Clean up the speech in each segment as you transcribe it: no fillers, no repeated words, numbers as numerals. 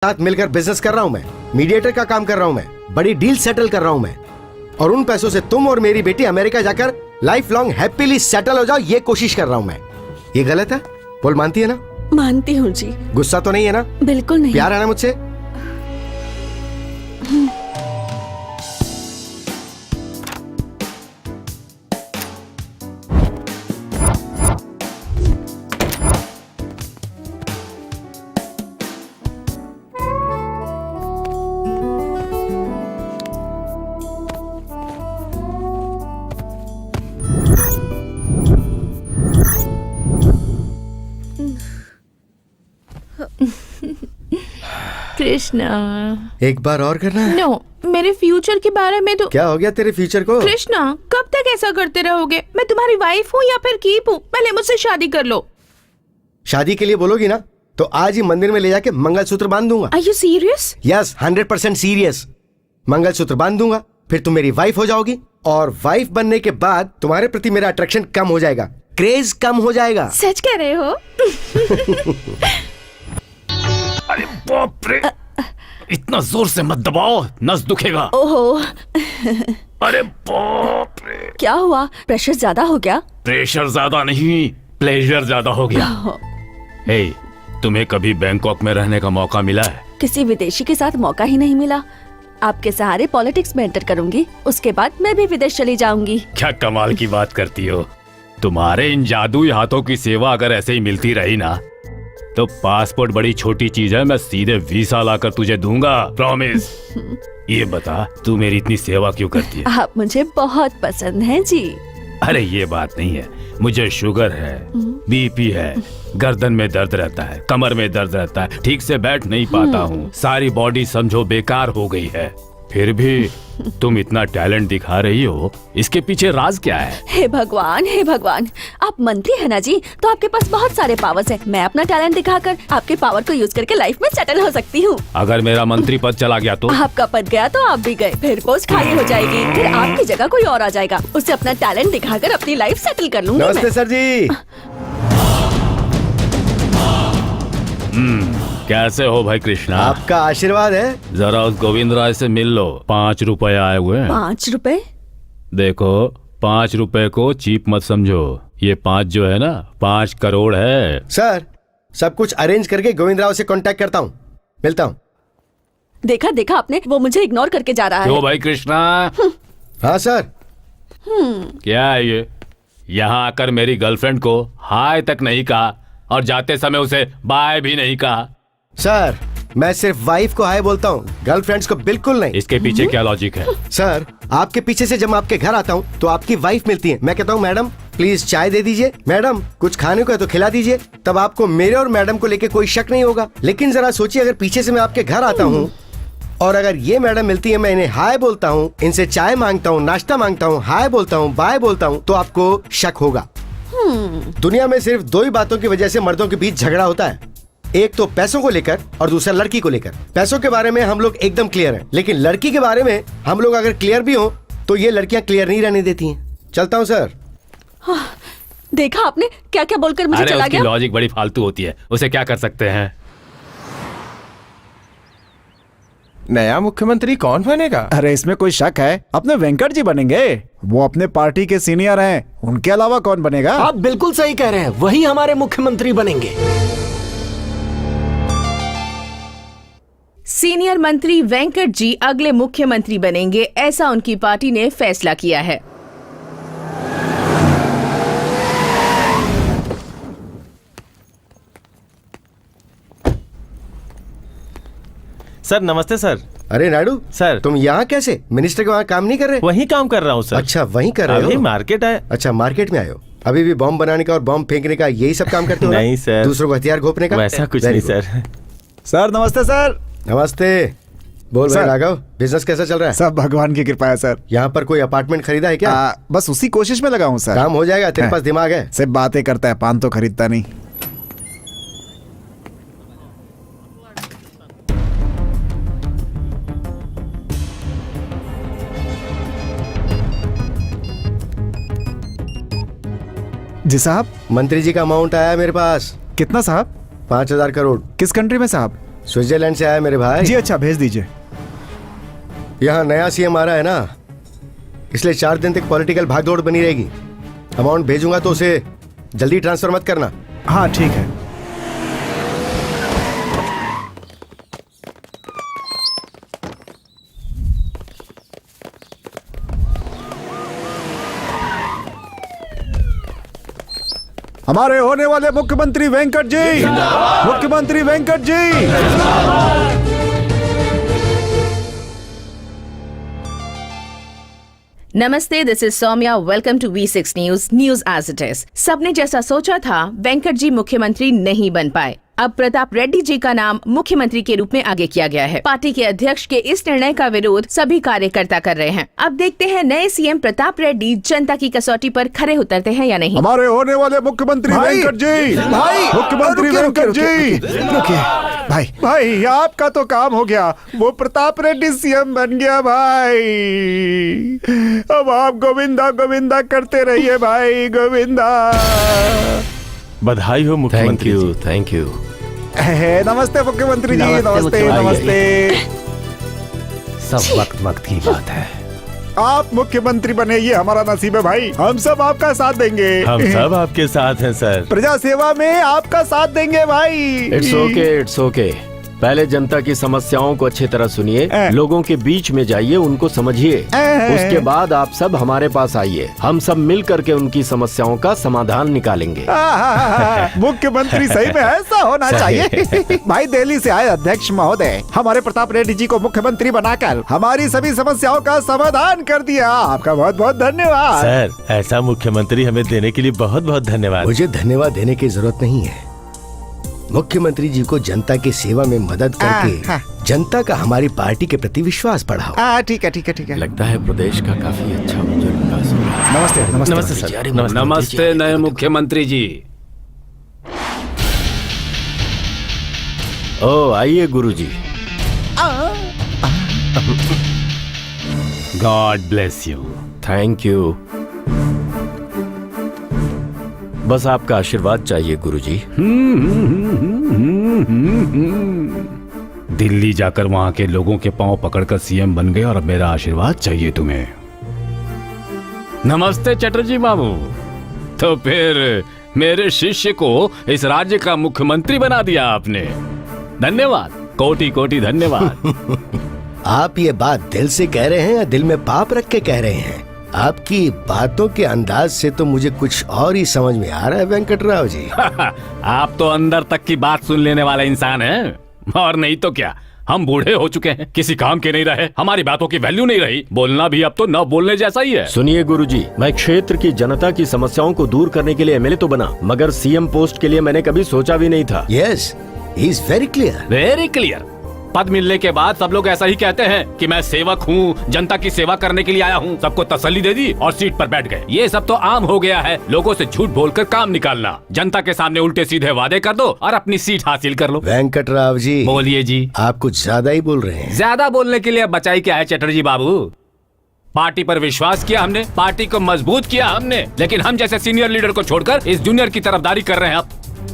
साथ मिलकर बिजनेस कर रहा हूँ मैं, मीडिएटर का काम कर रहा हूँ मैं, बड़ी डील सेटल कर रहा हूँ मैं, और उन पैसों से तुम और मेरी बेटी अमेरिका जाकर लाइफ लॉन्ग हैप्पीली सेटल हो जाओ, ये कोशिश कर रहा हूँ मैं। ये गलत है? बोल, मानती है ना? मानती हूँ जी। गुस्सा तो नहीं है ना? बिल्कुल नहीं। प्यार है ना मुझसे? कृष्णा, एक बार और करना है? नो, मेरे फ्यूचर के बारे में तो। क्या हो गया तेरे फ्यूचर को? कृष्णा, कब तक ऐसा करते रहोगे? मैं तुम्हारी वाइफ हूँ या फिर कीप हूँ? पहले मुझसे शादी कर लो। शादी के लिए बोलोगी ना तो आज ही मंदिर में ले जाके मंगलसूत्र बांध दूंगा। Are you serious? Yes, 100% serious. Mangalsutra बांध दूंगा, फिर तुम मेरी वाइफ हो जाओगी, और वाइफ बनने के बाद तुम्हारे प्रति मेरा अट्रैक्शन कम हो जाएगा, क्रेज कम हो जाएगा। सच कह रहे हो? अरे बाप रे, इतना जोर से मत दबाओ, नस दुखेगा। ओहो। अरे बाप रे, क्या हुआ? प्रेशर ज्यादा हो गया? प्रेशर ज्यादा नहीं, प्लेजर ज्यादा हो गया। हे, तुम्हें कभी बैंकॉक में रहने का मौका मिला है? किसी विदेशी के साथ मौका ही नहीं मिला। आपके सहारे पॉलिटिक्स में एंटर करूंगी, उसके बाद मैं भी विदेश चली जाऊंगी। क्या कमाल की बात करती हो। तुम्हारे इन जादुई हाथों की सेवा अगर ऐसे ही मिलती रही ना, तो पासपोर्ट बड़ी छोटी चीज है, मैं सीधे वीसा लाकर तुझे दूंगा, प्रॉमिस। ये बता, तू मेरी इतनी सेवा क्यों करती है? आप मुझे बहुत पसंद हैं जी। अरे ये बात नहीं है, मुझे शुगर है, बीपी है, गर्दन में दर्द रहता है, कमर में दर्द रहता है, ठीक से बैठ नहीं पाता हूँ, सारी बॉडी समझो बेकार हो गई है, फिर भी तुम इतना टैलेंट दिखा रही हो, इसके पीछे राज क्या है? हे भगवान, हे भगवान, आप मंत्री है ना जी, तो आपके पास बहुत सारे पावर्स हैं। मैं अपना टैलेंट दिखाकर आपके पावर को यूज करके लाइफ में सेटल हो सकती हूँ। अगर मेरा मंत्री पद चला गया तो? आपका पद गया तो आप भी गए, फिर पोस्ट खाली हो जाएगी, फिर आपकी जगह कोई और आ जाएगा, उससे अपना टैलेंट दिखाकर अपनी लाइफ सेटल कर लूंगी। नमस्ते सर जी। कैसे हो भाई कृष्णा? आपका आशीर्वाद है। जरा उस गोविंद राय से मिल लो, 5 रुपए आए हुए हैं। 5 रुपए? देखो, 5 रुपए को चीप मत समझो, ये 5 जो है ना, 5 करोड़ है। सर, सब कुछ अरेंज करके गोविंद राव से कांटेक्ट करता हूँ, मिलता हूँ। देखा देखा आपने, वो मुझे इग्नोर करके जा रहा है। क्यों भाई कृष्णा? हाँ सर। क्या है ये? यहाँ आकर मेरी गर्लफ्रेंड को हाय तक नहीं कहा, और जाते समय उसे बाय भी नहीं कहा। सर, मैं सिर्फ वाइफ को हाय बोलता हूँ, गर्लफ्रेंड्स को बिल्कुल नहीं। इसके पीछे क्या लॉजिक है? सर, आपके पीछे से जब मैं आपके घर आता हूँ तो आपकी वाइफ मिलती है, मैं कहता हूँ मैडम प्लीज चाय दे दीजिए, मैडम कुछ खाने को है तो खिला दीजिए, तब आपको मेरे और मैडम को लेके कोई शक नहीं होगा। लेकिन जरा सोचिए, अगर पीछे से मैं आपके घर आता हूँ और अगर ये मैडम मिलती है, मैं इन्हें हाय बोलता हूँ, इनसे चाय मांगता हूँ, नाश्ता मांगता हूँ, हाय बोलता हूँ, बाय बोलता हूँ, तो आपको शक होगा। दुनिया में सिर्फ 2 ही बातों की वजह से मर्दों के बीच झगड़ा होता है, एक तो पैसों को लेकर और दूसरा लड़की को लेकर। पैसों के बारे में हम लोग एकदम क्लियर हैं, लेकिन लड़की के बारे में हम लोग अगर क्लियर भी हो तो ये लड़कियां क्लियर नहीं रहने देती हैं। चलता हूं सर। देखा आपने क्या क्या बोलकर मुझे चला उसकी गया। लॉजिक बड़ी फालतू होती है, उसे क्या कर सकते हैं? नया मुख्यमंत्री कौन बनेगा? अरे इसमें कोई शक है? अपने वेंकट जी बनेंगे, वो अपने पार्टी के सीनियर हैं, उनके अलावा कौन बनेगा? आप बिल्कुल सही कह रहे हैं, वही हमारे मुख्यमंत्री बनेंगे। सीनियर मंत्री वेंकट जी अगले मुख्यमंत्री बनेंगे, ऐसा उनकी पार्टी ने फैसला किया है। सर नमस्ते सर। अरे नायडू सर, तुम यहाँ कैसे? मिनिस्टर के वहाँ काम नहीं कर रहे? वही काम कर रहा हूँ सर। अच्छा, वहीं कर रहे हो? अभी मार्केट आए। अच्छा, मार्केट में आए हो। अभी भी बॉम्ब बनाने का और बॉम्ब फेंकने का यही सब काम करते हो? नहीं सर। दूसरों को हथियार घोपने का? वैसा कुछ नहीं सर। सर नमस्ते सर। नमस्ते। बोल भाई सर। राघव, बिजनेस कैसा चल रहा है? सब भगवान की कृपा है सर। यहाँ पर कोई अपार्टमेंट खरीदा है क्या? बस उसी कोशिश में लगा हूँ सर। काम हो जाएगा, तेरे पास दिमाग है। सिर्फ बातें करता है, पान तो खरीदता नहीं। जी साहब। मंत्री जी का अमाउंट आया मेरे पास। कितना साहब? 5,000 करोड़। किस कंट्री में साहब? स्विट्जरलैंड से आया मेरे भाई। जी अच्छा, भेज दीजिए। यहाँ नया सीएम आ रहा है ना, इसलिए 4 दिन तक पॉलिटिकल भागदौड़ बनी रहेगी। अमाउंट भेजूंगा तो उसे जल्दी ट्रांसफर मत करना। हाँ ठीक है। हमारे होने वाले मुख्यमंत्री वेंकट जी, मुख्यमंत्री वेंकट जी। नमस्ते, this is Saumya. Welcome to V6 news, news as it is. सबने जैसा सोचा था, वेंकट जी मुख्यमंत्री नहीं बन पाए। अब प्रताप रेड्डी जी का नाम मुख्यमंत्री के रूप में आगे किया गया है। पार्टी के अध्यक्ष के इस निर्णय का विरोध सभी कार्यकर्ता कर रहे हैं। अब देखते हैं नए सीएम प्रताप रेड्डी जनता की कसौटी पर खरे उतरते हैं या नहीं। हमारे होने वाले मुख्यमंत्री वेंकट जी, भाई, मुख्यमंत्री वेंकट जी। रुकिए भाई। भाई आपका तो काम हो गया, वो प्रताप रेड्डी सीएम बन गया भाई। अब आप गोविंदा गोविंदा करते रहिए भाई, गोविंदा। बधाई हो मुख्यमंत्री जी। Thank you. नमस्ते मुख्यमंत्री जी, नमस्ते नमस्ते। सब वक्त की बात है। आप मुख्यमंत्री बने ये हमारा नसीब है भाई। हम सब आपका साथ देंगे। हम सब आपके साथ हैं सर। प्रजा सेवा में आपका साथ देंगे भाई। It's okay. पहले जनता की समस्याओं को अच्छी तरह सुनिए, लोगों के बीच में जाइए, उनको समझिए। उसके बाद आप सब हमारे पास आइए, हम सब मिल करके उनकी समस्याओं का समाधान निकालेंगे। मुख्यमंत्री सही में ऐसा होना चाहिए। भाई दिल्ली से आए अध्यक्ष महोदय, हमारे प्रताप रेड्डी जी को मुख्यमंत्री बनाकर हमारी सभी समस्याओं का समाधान कर दिया। आपका बहुत बहुत धन्यवाद सर। ऐसा मुख्यमंत्री हमें देने के लिए बहुत बहुत धन्यवाद। मुझे धन्यवाद देने की जरूरत नहीं है। मुख्यमंत्री जी को जनता की सेवा में मदद करके जनता का हमारी पार्टी के प्रति विश्वास बढ़ाओ। ठीक है ठीक है ठीक है। लगता है प्रदेश का काफी अच्छा विकास होगा। नमस्ते नमस्ते नमस्ते सर। नमस्ते नए मुख्यमंत्री जी। ओ आइए गुरुजी। God bless you. Thank you. बस आपका आशीर्वाद चाहिए गुरुजी। दिल्ली जाकर वहां के लोगों के पांव पकड़कर सीएम बन गए और अब मेरा आशीर्वाद चाहिए तुम्हें। नमस्ते चटर्जी बाबू। तो फिर मेरे शिष्य को इस राज्य का मुख्यमंत्री बना दिया आपने। धन्यवाद, कोटि कोटि धन्यवाद। आप ये बात दिल से कह रहे हैं या दिल में पाप रख के कह रहे हैं? आपकी बातों के अंदाज से तो मुझे कुछ और ही समझ में आ रहा है वेंकटराव जी। आप तो अंदर तक की बात सुन लेने वाला इंसान हैं। और नहीं तो क्या, हम बूढ़े हो चुके हैं, किसी काम के नहीं रहे, हमारी बातों की वैल्यू नहीं रही। बोलना भी अब तो न बोलने जैसा ही है। सुनिए गुरुजी, मैं क्षेत्र की जनता की समस्याओं को दूर करने के लिए एमएलए तो बना, मगर सीएम पोस्ट के लिए मैंने कभी सोचा भी नहीं था। Yes, he is very clear. Very clear. पद मिलने के बाद सब लोग ऐसा ही कहते हैं कि मैं सेवक हूँ, जनता की सेवा करने के लिए आया हूँ। सबको तसल्ली दे दी और सीट पर बैठ गए। ये सब तो आम हो गया है, लोगों से झूठ बोलकर काम निकालना। जनता के सामने उल्टे सीधे वादे कर दो और अपनी सीट हासिल कर लो। वेंकटराव जी बोलिए जी। आप कुछ ज्यादा ही बोल रहे हैं। ज्यादा बोलने के लिए बचाई क्या है चटर्जी बाबू। पार्टी पर विश्वास किया हमने, पार्टी को मजबूत किया हमने, लेकिन हम जैसे सीनियर लीडर को छोड़कर इस जूनियर की तरफदारी कर रहे हैं। अब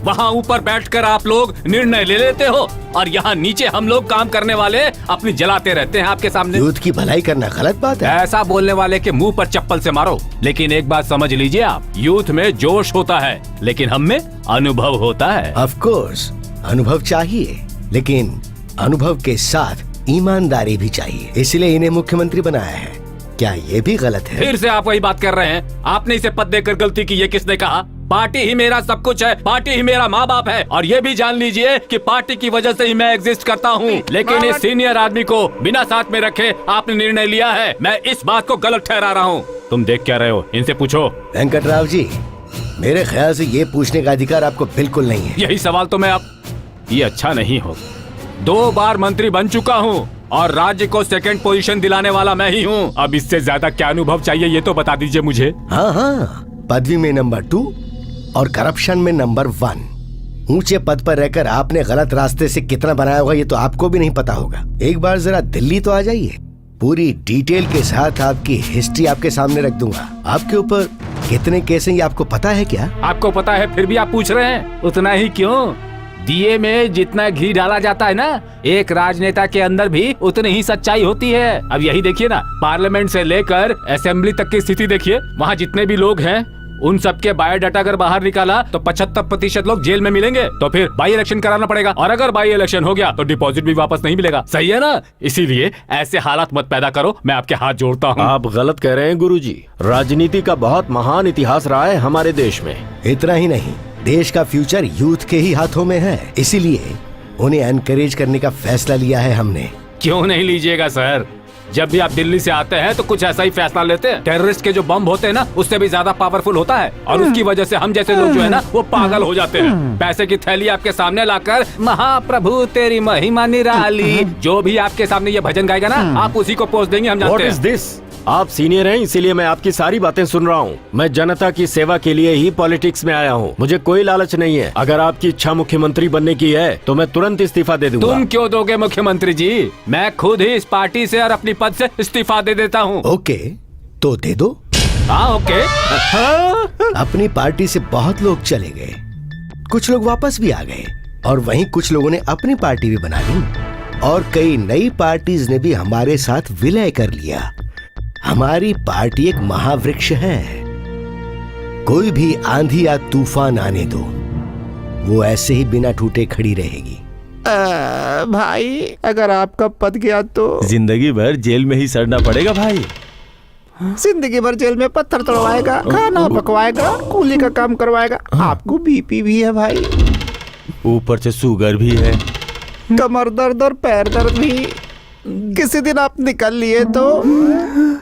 वहाँ ऊपर बैठकर आप लोग निर्णय ले लेते हो और यहाँ नीचे हम लोग काम करने वाले अपनी जलाते रहते हैं आपके सामने। यूथ की भलाई करना गलत बात है। ऐसा बोलने वाले के मुंह पर चप्पल से मारो। लेकिन एक बात समझ लीजिए आप, यूथ में जोश होता है लेकिन हम में अनुभव होता है। ऑफ कोर्स अनुभव चाहिए, लेकिन अनुभव के साथ ईमानदारी भी चाहिए, इसलिए इन्हें मुख्यमंत्री बनाया है। क्या ये भी गलत है? फिर से आप वही बात कर रहे हैं। आपने इसे पद देकर गलती की, ये किसने कहा? पार्टी ही मेरा सब कुछ है, पार्टी ही मेरा माँ बाप है। और ये भी जान लीजिए कि पार्टी की वजह से ही मैं एग्जिस्ट करता हूँ। लेकिन इस सीनियर आदमी को बिना साथ में रखे आपने निर्णय लिया है। मैं इस बात को गलत ठहरा रहा हूँ। तुम देख क्या रहे हो? इनसे पूछो। वेंकटराव जी, मेरे ख्याल से ये पूछने का अधिकार आपको बिल्कुल नहीं है। यही सवाल तो मैं अब, ये अच्छा नहीं हो। 2 बार मंत्री बन चुका हूँ और राज्य को सेकंड पोजीशन दिलाने वाला मैं ही हूँ। अब इससे ज्यादा क्या अनुभव चाहिए, ये तो बता दीजिए मुझे। हाँ, पदवी में नंबर 2 और करप्शन में नंबर 1। ऊंचे पद पर रहकर आपने गलत रास्ते से कितना बनाया होगा ये तो आपको भी नहीं पता होगा। एक बार जरा दिल्ली तो आ जाइए, पूरी डिटेल के साथ आपकी हिस्ट्री आपके सामने रख दूंगा। आपके ऊपर कितने केस हैं ये आपको पता है क्या? आपको पता है फिर भी आप पूछ रहे हैं? उतना ही क्यों, दिए में जितना घी डाला जाता है ना, एक राजनेता के अंदर भी उतनी ही सच्चाई होती है। अब यही देखिए ना, पार्लियामेंट से लेकर असेंबली तक की स्थिति देखिए। वहाँ जितने भी लोग हैं उन सबके बायोडाटा अगर बाहर निकाला तो 75% लोग जेल में मिलेंगे। तो फिर बाई इलेक्शन कराना पड़ेगा, और अगर बाई इलेक्शन हो गया तो डिपॉजिट भी वापस नहीं मिलेगा। सही है ना? इसीलिए ऐसे हालात मत पैदा करो, मैं आपके हाथ जोड़ता हूँ। आप गलत कह रहे हैं गुरुजी। राजनीति का बहुत महान इतिहास रहा है हमारे देश में। इतना ही नहीं, देश का फ्यूचर यूथ के ही हाथों में है, इसीलिए उन्हें एनकरेज करने का फैसला लिया है हमने। क्यों नहीं लीजिएगा सर? जब भी आप दिल्ली से आते हैं तो कुछ ऐसा ही फैसला लेते हैं। टेररिस्ट के जो बम होते हैं ना, उससे भी ज्यादा पावरफुल होता है, और उसकी वजह से हम जैसे लोग जो है ना, वो पागल हो जाते हैं। पैसे की थैली आपके सामने लाकर महाप्रभु तेरी महिमा निराली, जो भी आपके सामने ये भजन गाएगा ना, आप उसी को पोस्ट देंगे, हम जानते हैं। What is this? आप सीनियर हैं, इसीलिए मैं आपकी सारी बातें सुन रहा हूँ। मैं जनता की सेवा के लिए ही पॉलिटिक्स में आया हूँ, मुझे कोई लालच नहीं है। अगर आपकी इच्छा मुख्यमंत्री बनने की है तो मैं तुरंत इस्तीफा दे दूंगा। तुम क्यों दोगे मुख्यमंत्री जी? मैं खुद ही इस पार्टी से और अपनी पद से इस्तीफा दे देता हूँ। ओके, तो दे दो। हाँ ओके। अपनी पार्टी से बहुत लोग चले गए, कुछ लोग वापस भी आ गए, और वहीं कुछ लोगों ने अपनी पार्टी भी बना ली, और कई नई पार्टीज ने भी हमारे साथ विलय कर लिया। हमारी पार्टी एक महावृक्ष है, कोई भी आंधी या तूफान आने दो, वो ऐसे ही बिना टूटे खड़ी रहेगी। भाई अगर आपका पद गया तो जिंदगी भर जेल में ही सड़ना पड़ेगा भाई। जिंदगी भर जेल में पत्थर तोड़वाएगा, खाना पकवाएगा, कूली का काम करवाएगा। आपको बीपी भी है भाई, ऊपर से शुगर भी है, कमर दर्द और पैर दर्द भी। किसी दिन आप निकल लिए तो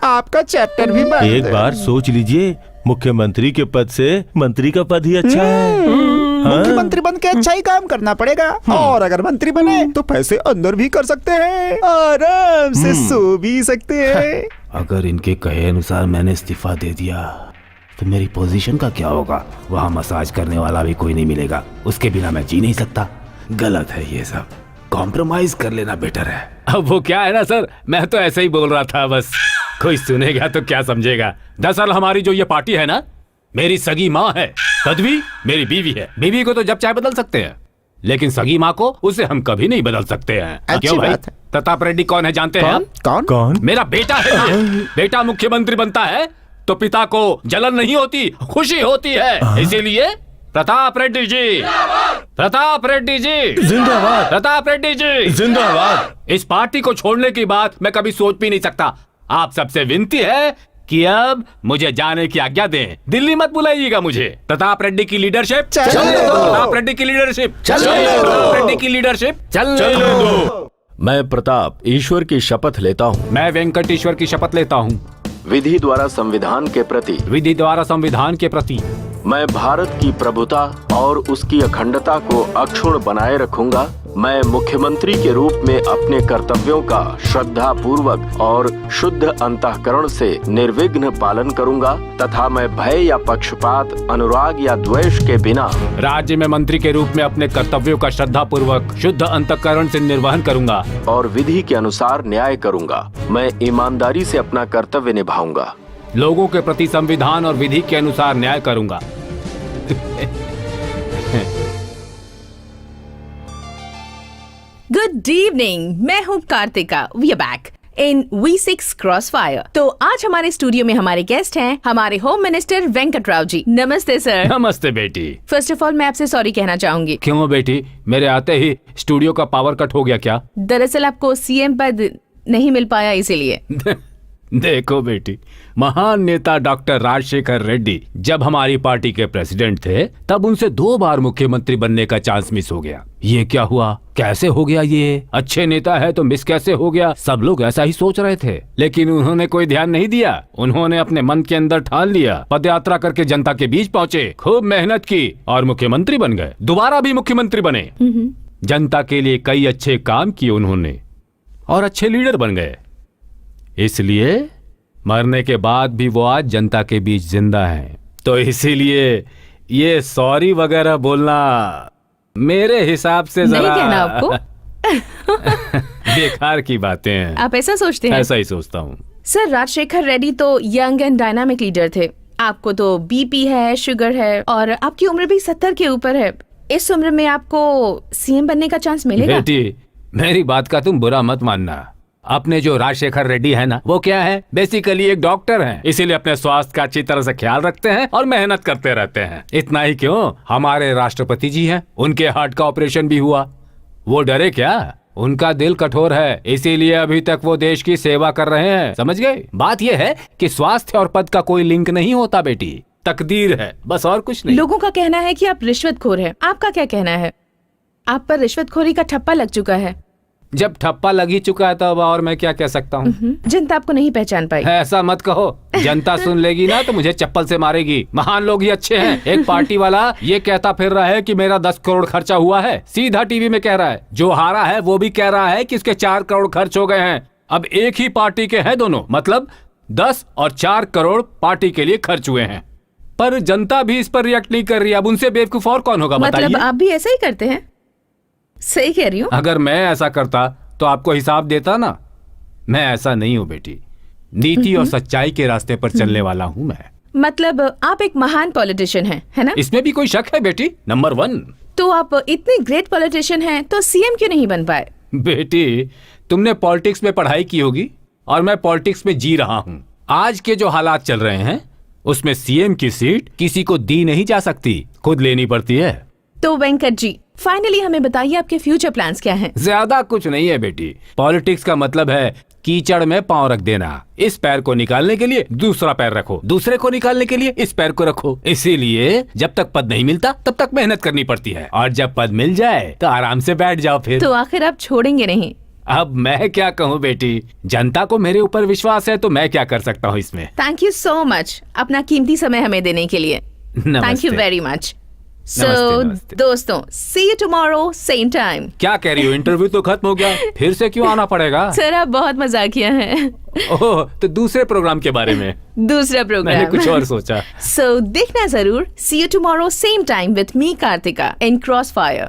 आपका चैप्टर भी बंद। एक बार सोच लीजिए, मुख्यमंत्री के पद से मंत्री का पद ही अच्छा है। मुख्यमंत्री बन के अच्छा ही काम करना पड़ेगा, और अगर मंत्री बने तो पैसे अंदर भी कर सकते हैं, आराम से सो भी सकते हैं। अगर इनके कहे अनुसार मैंने इस्तीफा दे दिया तो मेरी पोजीशन का क्या होगा? वहाँ मसाज करने वाला भी कोई नहीं मिलेगा, उसके बिना मैं जी नहीं सकता। गलत है ये सब, कॉम्प्रोमाइज कर लेना बेटर है। अब वो क्या है ना सर, मैं तो ऐसे ही बोल रहा था बस, कोई सुनेगा तो क्या समझेगा। दरअसल हमारी जो ये पार्टी है ना, मेरी सगी माँ है, पदवी मेरी बीवी है। बीवी को तो जब चाहे बदल सकते हैं, लेकिन सगी माँ को उसे हम कभी नहीं बदल सकते हैं। क्यों भाई? प्रताप रेड्डी कौन है जानते हैं? कौन? मेरा बेटा है ये। बेटा मुख्यमंत्री बनता है तो पिता को जलन नहीं होती, खुशी होती है। इसीलिए प्रताप रेड्डी जी, प्रताप रेड्डी जी जिंदाबाद, प्रताप रेड्डी जी जिंदाबाद। इस पार्टी को छोड़ने की बात मैं कभी सोच भी नहीं सकता। आप सबसे विनती है कि अब मुझे जाने की आज्ञा दें। दिल्ली मत बुलाइएगा मुझे। प्रताप रेड्डी की लीडरशिप चलने दो, प्रताप रेड्डी की लीडरशिप चलने दो, प्रताप रेड्डी की लीडरशिप चलने दो। मैं प्रताप ईश्वर की शपथ लेता हूँ। मैं वेंकटेश्वर की शपथ लेता हूँ। विधि द्वारा संविधान के प्रति, विधि द्वारा संविधान के प्रति मैं भारत की प्रभुता और उसकी अखंडता को अक्षुण्ण बनाए रखूंगा। मैं मुख्यमंत्री के रूप में अपने कर्तव्यों का श्रद्धा पूर्वक और शुद्ध अंतःकरण से निर्विघ्न पालन करूंगा, तथा मैं भय या पक्षपात, अनुराग या द्वेष के बिना राज्य में मंत्री के रूप में अपने कर्तव्यों का श्रद्धा पूर्वक शुद्ध अंतःकरण से निर्वहन करूंगा और विधि के अनुसार न्याय करूंगा। मैं ईमानदारी से अपना कर्तव्य निभाऊंगा। लोगों के प्रति संविधान और विधि के अनुसार न्याय करूंगा। गुड इवनिंग, मैं हूँ Karthika. We are back in V6 crossfire. तो आज हमारे स्टूडियो में हमारे गेस्ट हैं हमारे होम मिनिस्टर वेंकट राव जी। नमस्ते सर। नमस्ते बेटी। फर्स्ट ऑफ ऑल मैं आपसे सॉरी कहना चाहूंगी। क्यों बेटी, मेरे आते ही स्टूडियो का पावर कट हो गया क्या? दरअसल आपको CM पद नहीं मिल पाया, इसीलिए। देखो बेटी, महान नेता डॉक्टर राजशेखर रेड्डी जब हमारी पार्टी के प्रेसिडेंट थे तब उनसे 2 बार मुख्यमंत्री बनने का चांस मिस हो गया। ये क्या हुआ, कैसे हो गया? ये अच्छे नेता है तो मिस कैसे हो गया? सब लोग ऐसा ही सोच रहे थे, लेकिन उन्होंने कोई ध्यान नहीं दिया। उन्होंने अपने मन के अंदर ठान लिया, पदयात्रा करके जनता के बीच पहुंचे, खूब मेहनत की और मुख्यमंत्री बन गए। दोबारा भी मुख्यमंत्री बने। जनता के लिए कई अच्छे काम किए उन्होंने और अच्छे लीडर बन गए। इसलिए मरने के बाद भी वो आज जनता के बीच जिंदा हैं। तो इसीलिए ये सॉरी वगैरह बोलना मेरे हिसाब से नहीं जरा कहना आपको। बेकार की बातें हैं। आप ऐसा सोचते हैं? ऐसा ही सोचता हूँ। सर, राजशेखर रेड्डी तो यंग एंड डायनामिक लीडर थे। आपको तो BP है, शुगर है और आपकी उम्र भी 70 के ऊपर है। इस उम्र में आपको सीएम बनने का चांस मिलेगा? बेटी, मेरी बात का तुम बुरा मत मानना। अपने जो राजशेखर रेड्डी है ना, वो क्या है, बेसिकली एक डॉक्टर हैं, इसीलिए अपने स्वास्थ्य का अच्छी तरह से ख्याल रखते हैं और मेहनत करते रहते हैं। इतना ही क्यों, हमारे राष्ट्रपति जी हैं, उनके हार्ट का ऑपरेशन भी हुआ, वो डरे क्या? उनका दिल कठोर है, इसीलिए अभी तक वो देश की सेवा कर रहे हैं। समझ गए? बात ये है कि स्वास्थ्य और पद का कोई लिंक नहीं होता बेटी, तकदीर है, बस और कुछ नहीं। लोगों का कहना है कि आप रिश्वतखोर हैं, आपका क्या कहना है? आप पर रिश्वतखोरी का ठप्पा लग चुका है। जब ठप्पा लग ही चुका है तब और मैं क्या कह सकता हूँ? जनता आपको नहीं पहचान पाई। ऐसा मत कहो, जनता सुन लेगी ना तो मुझे चप्पल से मारेगी। महान लोग ही अच्छे हैं। एक पार्टी वाला ये कहता फिर रहा है कि मेरा 10 करोड़ खर्चा हुआ है, सीधा टीवी में कह रहा है। जो हारा है वो भी कह रहा है कि इसके 4 करोड़ खर्च हो गए हैं। अब एक ही पार्टी के हैं दोनों, मतलब 10 और 4 करोड़ पार्टी के लिए खर्च हुए हैं, पर जनता भी इस पर रिएक्ट नहीं कर रही। अब उनसे बेवकूफ और कौन होगा बताइए? मतलब आप भी ऐसा ही करते हैं? सही कह रही हूँ? अगर मैं ऐसा करता तो आपको हिसाब देता ना। मैं ऐसा नहीं हूँ बेटी, नीति और सच्चाई के रास्ते पर चलने वाला हूँ मैं। मतलब आप एक महान पॉलिटिशियन हैं, है ना? इसमें भी कोई शक है बेटी? नंबर 1। तो आप इतने ग्रेट पॉलिटिशियन हैं तो सीएम क्यों नहीं बन पाए? बेटी, तुमने पॉलिटिक्स में पढ़ाई की होगी और मैं पॉलिटिक्स में जी रहा हूँ। आज के जो हालात चल रहे हैं उसमें सीएम की सीट किसी को दी नहीं जा सकती, खुद लेनी पड़ती है। तो वेंकट जी, फाइनली हमें बताइए आपके फ्यूचर प्लान्स क्या हैं? ज्यादा कुछ नहीं है बेटी। पॉलिटिक्स का मतलब है कीचड़ में पांव रख देना। इस पैर को निकालने के लिए दूसरा पैर रखो, दूसरे को निकालने के लिए इस पैर को रखो। इसीलिए जब तक पद नहीं मिलता तब तक मेहनत करनी पड़ती है, और जब पद मिल जाए तो आराम से बैठ जाओ फिर। तो आखिर आप छोड़ेंगे नहीं? अब मैं क्या कहूँ बेटी, जनता को मेरे ऊपर विश्वास है तो मैं क्या कर सकता हूँ इसमें। थैंक यू सो मच अपना कीमती समय हमें देने के लिए। Thank you very much. So दोस्तों, see you tomorrow same time. क्या कह रही हो, इंटरव्यू तो खत्म हो गया, फिर से क्यों आना पड़ेगा? सर आप बहुत मजाकिया हैं। ओह, तो दूसरे प्रोग्राम के बारे में? दूसरा प्रोग्राम मैंने कुछ और सोचा। सो देखना जरूर। See you tomorrow same time with me Kartika in cross fire.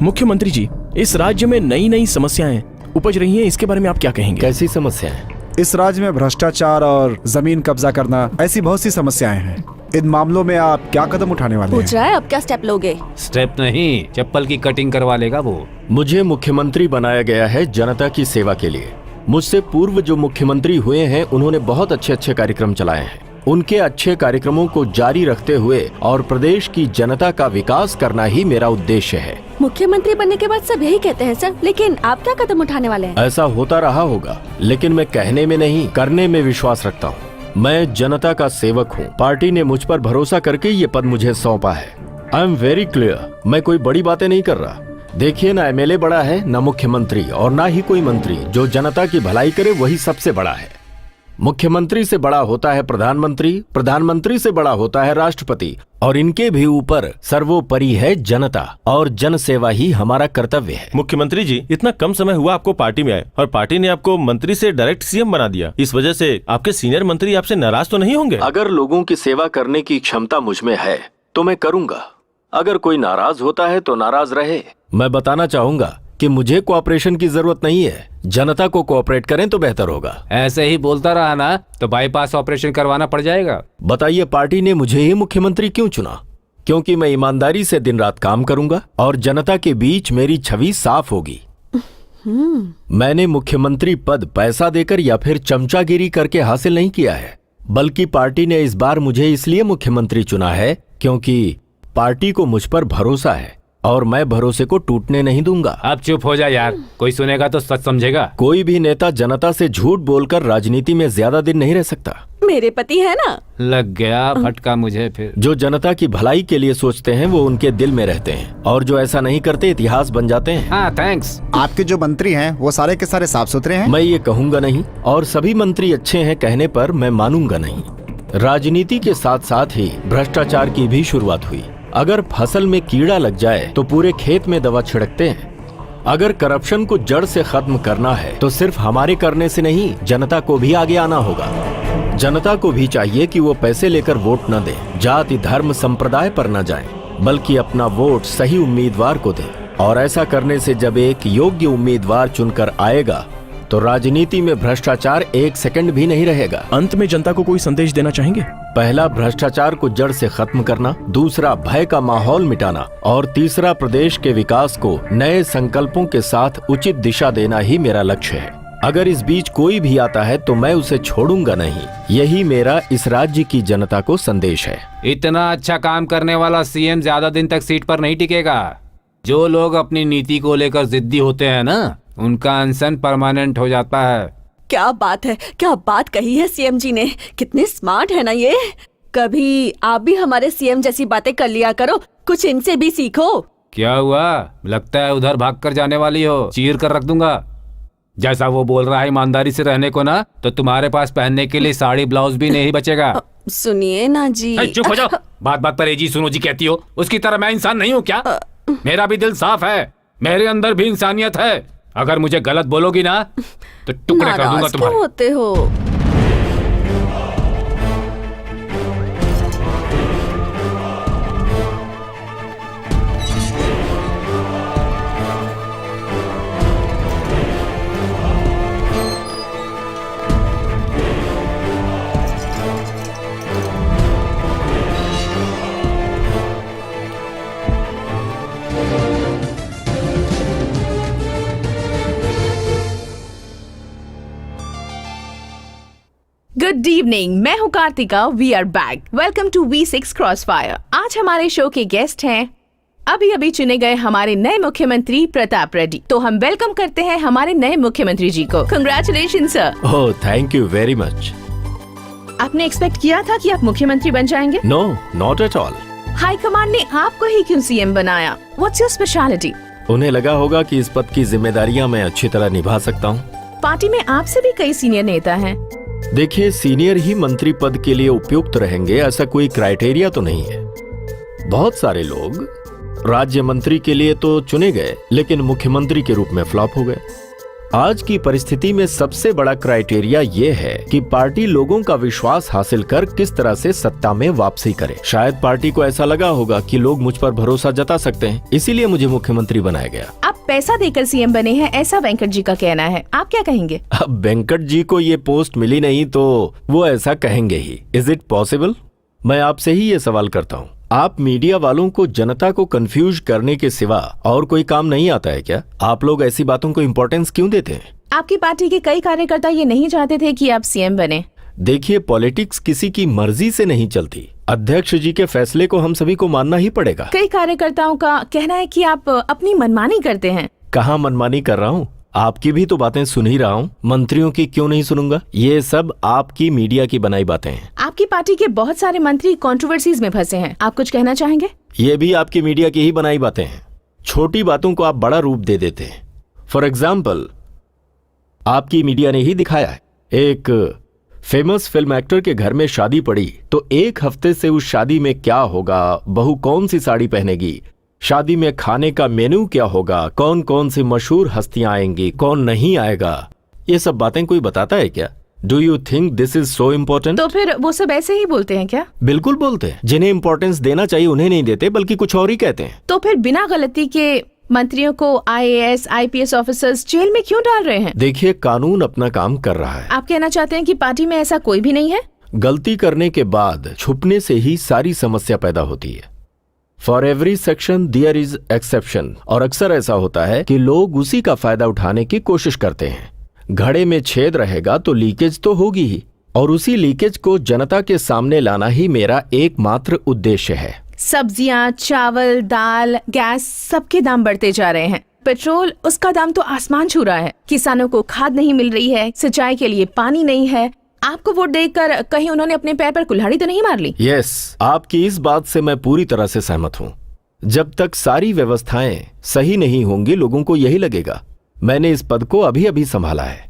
मुख्यमंत्री जी, इस राज्य में नई नई समस्याएं उपज रही हैं, इसके बारे में आप क्या कहेंगे? कैसी समस्याएं? इस राज्य में भ्रष्टाचार और जमीन कब्जा करना, ऐसी बहुत सी समस्याएं हैं। इन मामलों में आप क्या कदम उठाने वाले हैं? पूछ रहा है अब क्या स्टेप लोगे? स्टेप नहीं, चप्पल की कटिंग करवा लेगा वो। मुझे मुख्यमंत्री बनाया गया है जनता की सेवा के लिए। मुझसे पूर्व जो मुख्यमंत्री हुए हैं उन्होंने बहुत अच्छे अच्छे कार्यक्रम चलाए हैं। उनके अच्छे कार्यक्रमों को जारी रखते हुए और प्रदेश की जनता का विकास करना ही मेरा उद्देश्य है। मुख्यमंत्री बनने के बाद सब यही कहते हैं सर, लेकिन आप क्या कदम उठाने वाले हैं? ऐसा होता रहा होगा, लेकिन मैं कहने में नहीं करने में विश्वास रखता हूँ। मैं जनता का सेवक हूँ। पार्टी ने मुझ पर भरोसा करके ये पद मुझे सौंपा है। I am very clear. मैं कोई बड़ी बातें नहीं कर रहा। देखिए, ना एमएलए बड़ा है, ना मुख्यमंत्री, और ना ही कोई मंत्री। जो जनता की भलाई करे वही सबसे बड़ा है। मुख्यमंत्री से बड़ा होता है प्रधानमंत्री, प्रधानमंत्री से बड़ा होता है राष्ट्रपति, और इनके भी ऊपर सर्वोपरि है जनता, और जन सेवा ही हमारा कर्तव्य है। मुख्यमंत्री जी, इतना कम समय हुआ आपको पार्टी में आए और पार्टी ने आपको मंत्री से डायरेक्ट सीएम बना दिया। इस वजह से आपके सीनियर मंत्री आपसे नाराज तो नहीं होंगे? अगर लोगों की सेवा करने की क्षमता मुझ में है तो मैं करूंगा। अगर कोई नाराज होता है तो नाराज रहे। मैं बताना चाहूंगा कि मुझे कोऑपरेशन की जरूरत नहीं है। जनता को कोऑपरेट करें तो बेहतर होगा। ऐसे ही बोलता रहा ना तो बाईपास ऑपरेशन करवाना पड़ जाएगा। बताइए, पार्टी ने मुझे ही मुख्यमंत्री क्यों चुना? क्योंकि मैं ईमानदारी से दिन रात काम करूंगा और जनता के बीच मेरी छवि साफ होगी। मैंने मुख्यमंत्री पद पैसा देकर या फिर चमचागिरी करके हासिल नहीं किया है, बल्कि पार्टी ने इस बार मुझे इसलिए मुख्यमंत्री चुना है क्योंकि पार्टी को मुझ पर भरोसा है और मैं भरोसे को टूटने नहीं दूंगा। अब चुप हो जा यार, कोई सुनेगा तो सच समझेगा। कोई भी नेता जनता से झूठ बोलकर राजनीति में ज्यादा दिन नहीं रह सकता। मेरे पति है ना। लग गया फटका मुझे फिर। जो जनता की भलाई के लिए सोचते हैं वो उनके दिल में रहते हैं, और जो ऐसा नहीं करते इतिहास बन जाते हैं। हाँ, थैंक्स। आपके जो मंत्री हैं वो सारे के सारे साफ सुथरे हैं? मैं ये कहूँगा नहीं, और सभी मंत्री अच्छे हैं कहने पर मैं मानूंगा नहीं। राजनीति के साथ साथ ही भ्रष्टाचार की भी शुरुआत हुई। अगर फसल में कीड़ा लग जाए तो पूरे खेत में दवा छिड़कते हैं। अगर करप्शन को जड़ से खत्म करना है तो सिर्फ हमारे करने से नहीं, जनता को भी आगे आना होगा। जनता को भी चाहिए कि वो पैसे लेकर वोट न दे, जाति धर्म संप्रदाय पर न जाए, बल्कि अपना वोट सही उम्मीदवार को दे। और ऐसा करने से जब एक योग्य उम्मीदवार चुनकर आएगा तो राजनीति में भ्रष्टाचार एक सेकंड भी नहीं रहेगा। अंत में जनता को कोई संदेश देना चाहेंगे? पहला, भ्रष्टाचार को जड़ से खत्म करना। दूसरा, भय का माहौल मिटाना। और तीसरा, प्रदेश के विकास को नए संकल्पों के साथ उचित दिशा देना ही मेरा लक्ष्य है। अगर इस बीच कोई भी आता है तो मैं उसे छोड़ूंगा नहीं। यही मेरा इस राज्य की जनता को संदेश है। इतना अच्छा काम करने वाला सीएम ज्यादा दिन तक सीट पर नहीं टिकेगा। जो लोग अपनी नीति को लेकर जिद्दी होते हैं ना, उनका अनशन परमानेंट हो जाता है। क्या बात है, क्या बात कही है सीएम जी ने। कितने स्मार्ट है ना ये। कभी आप भी हमारे सीएम जैसी बातें कर लिया करो, कुछ इनसे भी सीखो। क्या हुआ, लगता है उधर भाग कर जाने वाली हो? चीर कर रख दूंगा। जैसा वो बोल रहा है ईमानदारी से रहने को ना, तो तुम्हारे पास पहनने के लिए साड़ी ब्लाउज भी नहीं बचेगा। सुनिए ना जी। चुप हो जाओ। बात बात पर ए जी सुनो जी कहती हो। उसकी तरह मैं इंसान नहीं हूँ क्या? मेरा भी दिल साफ है, मेरे अंदर भी इंसानियत है। अगर मुझे गलत बोलोगी ना तो टुकड़े कर दूंगा तुम्हारे। होते हो। गुड इवनिंग, मैं हूँ Karthika. We are back. Welcome to V6 crossfire. आज हमारे शो के गेस्ट हैं अभी अभी चुने गए हमारे नए मुख्यमंत्री प्रताप रेड्डी। तो हम वेलकम करते हैं हमारे नए मुख्यमंत्री जी को। Congratulation sir. Oh, thank you very much. आपने एक्सपेक्ट किया था कि आप मुख्यमंत्री बन जाएंगे? No, not at all. High command ने आपको ही क्यों सीएम बनाया? What's your speciality? उन्हें लगा होगा कि इस पद की जिम्मेदारियां मैं अच्छी तरह निभा सकता हूँ। पार्टी में आपसे भी कई सीनियर नेता हैं। देखिए, सीनियर ही मंत्री पद के लिए उपयुक्त रहेंगे ऐसा कोई क्राइटेरिया तो नहीं है। बहुत सारे लोग राज्य मंत्री के लिए तो चुने गए, लेकिन मुख्यमंत्री के रूप में फ्लॉप हो गए। आज की परिस्थिति में सबसे बड़ा क्राइटेरिया ये है कि पार्टी लोगों का विश्वास हासिल कर किस तरह से सत्ता में वापसी करे। शायद पार्टी को ऐसा लगा होगा कि लोग मुझ पर भरोसा जता सकते हैं, इसीलिए मुझे मुख्यमंत्री बनाया गया। आप पैसा देकर सीएम बने हैं, ऐसा वेंकट जी का कहना है। आप क्या कहेंगे? अब वेंकट जी को ये पोस्ट मिली नहीं तो वो ऐसा कहेंगे ही। Is it possible? मैं आपसे ही ये सवाल करता हूँ, आप मीडिया वालों को जनता को कंफ्यूज करने के सिवा और कोई काम नहीं आता है क्या? आप लोग ऐसी बातों को इम्पोर्टेंस क्यों देते हैं? आपकी पार्टी के कई कार्यकर्ता ये नहीं चाहते थे कि आप सीएम बने। देखिए, पॉलिटिक्स किसी की मर्जी से नहीं चलती। अध्यक्ष जी के फैसले को हम सभी को मानना ही पड़ेगा। कई कार्यकर्ताओं का कहना है कि आप अपनी मनमानी करते हैं। कहाँ मनमानी कर रहा हूँ? आपकी भी तो बातें सुन ही रहा हूँ। मंत्रियों की क्यों नहीं सुनूंगा? ये सब आपकी मीडिया की बनाई बातें हैं। आपकी पार्टी के बहुत सारे मंत्री कंट्रोवर्सीज में फंसे हैं। आप कुछ कहना चाहेंगे? ये भी आपकी मीडिया की ही बनाई बातें हैं। छोटी बातों को आप बड़ा रूप दे देते हैं। फॉर एग्जाम्पल, आपकी मीडिया ने ही दिखाया है, एक फेमस फिल्म एक्टर के घर में शादी पड़ी तो एक हफ्ते से उस शादी में क्या होगा, बहू कौन सी साड़ी पहनेगी, शादी में खाने का मेन्यू क्या होगा, कौन कौन सी मशहूर हस्तियां आएंगी, कौन नहीं आएगा, ये सब बातें कोई बताता है क्या? Do you think this is so important? तो फिर वो सब ऐसे ही बोलते हैं क्या? बिल्कुल बोलते हैं। जिन्हें इम्पोर्टेंस देना चाहिए उन्हें नहीं देते, बल्कि कुछ और ही कहते हैं। तो फिर बिना गलती के मंत्रियों को IAS, IPS ऑफिसर्स जेल में क्यों डाल रहे हैं? देखिए, कानून अपना काम कर रहा है। आप कहना चाहते हैं कि पार्टी में ऐसा कोई भी नहीं है? गलती करने के बाद छुपने से ही सारी समस्या पैदा होती है। For every section there is exception. और अक्सर ऐसा होता है कि लोग उसी का फायदा उठाने की कोशिश करते हैं। घड़े में छेद रहेगा तो लीकेज तो होगी ही, और उसी लीकेज को जनता के सामने लाना ही मेरा एकमात्र उद्देश्य है। सब्जियां, चावल, दाल, गैस, सबके दाम बढ़ते जा रहे हैं। पेट्रोल, उसका दाम तो आसमान छू रहा है। किसानों को खाद नहीं मिल रही है, सिंचाई के लिए पानी नहीं है। आपको वोट देकर कहीं उन्होंने अपने पैर पर कुल्हाड़ी तो नहीं मार ली? यस, आपकी इस बात से मैं पूरी तरह से सहमत हूँ। जब तक सारी व्यवस्थाएं सही नहीं होंगी, लोगों को यही लगेगा। मैंने इस पद को अभी अभी संभाला है।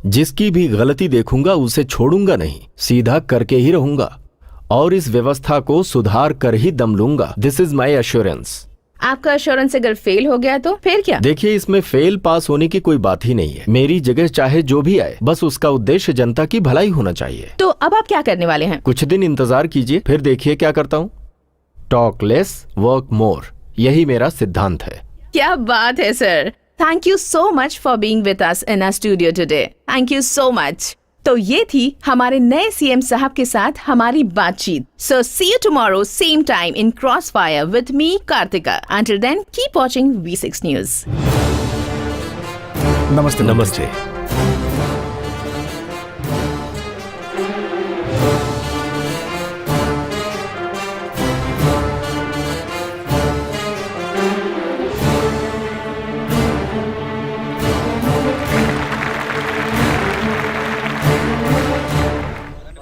जिसकी भी गलती देखूंगा उसे छोड़ूंगा नहीं, सीधा करके ही रहूंगा और इस व्यवस्था को सुधार कर ही दम लूंगा। This is my assurance. आपका एश्योरेंस अगर फेल हो गया तो फिर क्या? देखिए, इसमें फेल पास होने की कोई बात ही नहीं है। मेरी जगह चाहे जो भी आए, बस उसका उद्देश्य जनता की भलाई होना चाहिए। तो अब आप क्या करने वाले हैं? कुछ दिन इंतजार कीजिए, फिर देखिए क्या करता हूँ। टॉक लेस, वर्क मोर, यही मेरा सिद्धांत है। क्या बात है sir, thank you so much for being with us in our studio today. Thank you so much. तो ये थी हमारे नए सीएम साहब के साथ हमारी बातचीत। So see you tomorrow same time in cross fire with me Kartika. Until then keep watching V6 news. नमस्ते। नमस्ते।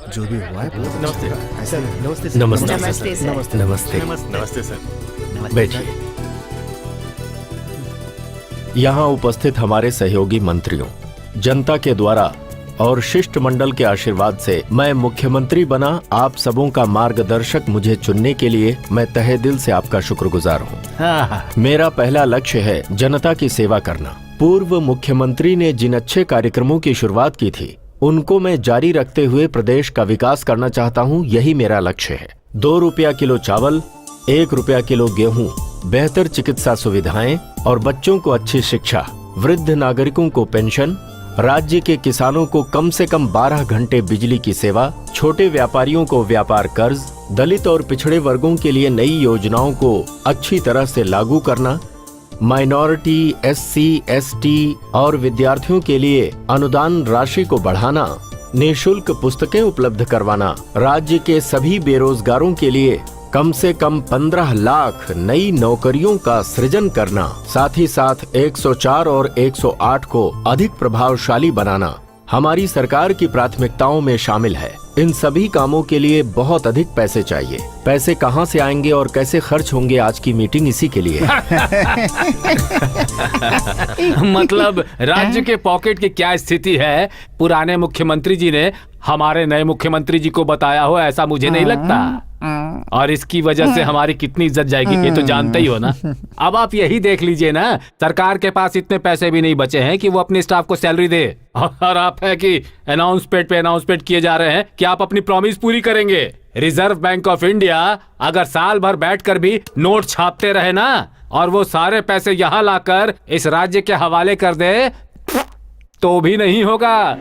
जो भी हुआ है नमस्ते। ऐसा नमस्ते सर। नमस्ते नमस्ते सर। नमस्ते। नमस्ते सर। बैठिए। यहाँ उपस्थित हमारे सहयोगी मंत्रियों, जनता के द्वारा और शिष्टमंडल के आशीर्वाद से मैं मुख्यमंत्री बना आप सबों का मार्गदर्शक मुझे चुनने के लिए मैं तहे दिल से आपका शुक्रगुजार हूँ। मेरा पहला लक्ष्य है जनता की सेवा करना। पूर्व मुख्यमंत्री ने जिन अच्छे कार्यक्रमों की शुरुआत की थी उनको मैं जारी रखते हुए प्रदेश का विकास करना चाहता हूँ। यही मेरा लक्ष्य है। 2 रुपया किलो चावल, 1 रुपया किलो गेहूँ, बेहतर चिकित्सा सुविधाएं और बच्चों को अच्छी शिक्षा, वृद्ध नागरिकों को पेंशन, राज्य के किसानों को कम से कम 12 घंटे बिजली की सेवा, छोटे व्यापारियों को व्यापार कर्ज, दलित और पिछड़े वर्गों के लिए नई योजनाओं को अच्छी तरह से लागू करना, माइनॉरिटी, SC, ST और विद्यार्थियों के लिए अनुदान राशि को बढ़ाना, निःशुल्क पुस्तकें उपलब्ध करवाना, राज्य के सभी बेरोजगारों के लिए कम से कम 15 लाख नई नौकरियों का सृजन करना, साथ ही साथ 104 और 108 को अधिक प्रभावशाली बनाना हमारी सरकार की प्राथमिकताओं में शामिल है। इन सभी कामों के लिए बहुत अधिक पैसे चाहिए। पैसे कहां से आएंगे और कैसे खर्च होंगे, आज की मीटिंग इसी के लिए है। मतलब राज्य के पॉकेट की क्या स्थिति है पुराने मुख्यमंत्री जी ने हमारे नए मुख्यमंत्री जी को बताया हो, ऐसा मुझे नहीं लगता। और इसकी वजह से हमारी कितनी इज्जत जाएगी ये तो जानते ही हो ना। अब आप यही देख लीजिए ना, सरकार के पास इतने पैसे भी नहीं बचे हैं कि वो अपने स्टाफ को सैलरी दे, और आप है कि अनाउंसमेंट पे अनाउंसमेंट किए जा रहे हैं कि आप अपनी प्रॉमिस पूरी करेंगे। रिजर्व बैंक ऑफ इंडिया अगर साल भर बैठकर भी नोट छापते रहे ना और वो सारे पैसे यहाँ लाकर इस राज्य के हवाले कर दे तो भी नहीं होगा।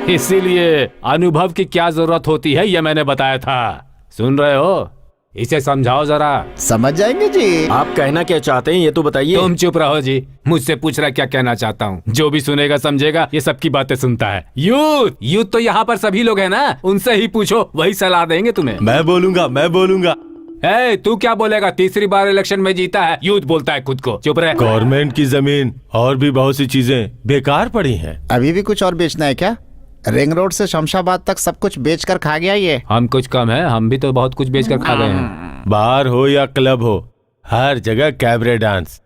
इसीलिए अनुभव की क्या जरूरत होती है ये मैंने बताया था। सुन रहे हो? इसे समझाओ जरा। समझ जाएंगे जी। आप कहना क्या चाहते हैं ये तो बताइए। तुम चुप रहो जी, मुझसे पूछ रहा क्या कहना चाहता हूँ। जो भी सुनेगा समझेगा, ये सबकी बातें सुनता है। यूथ तो यहाँ पर सभी लोग हैं ना, उनसे ही पूछो, वही सलाह देंगे तुम्हें। मैं बोलूंगा। तू क्या बोलेगा? तीसरी बार इलेक्शन में जीता है, यूथ बोलता है खुद को। चुप रहे। गवर्नमेंट की जमीन और भी बहुत सी चीजें बेकार पड़ी हैं। अभी भी कुछ और बेचना है क्या? रिंग रोड से शमशाबाद तक सब कुछ बेचकर खा गया ये। हम कुछ कम है, हम भी तो बहुत कुछ बेचकर खा गए हैं। बार हो या क्लब हो, हर जगह कैबरे डांस।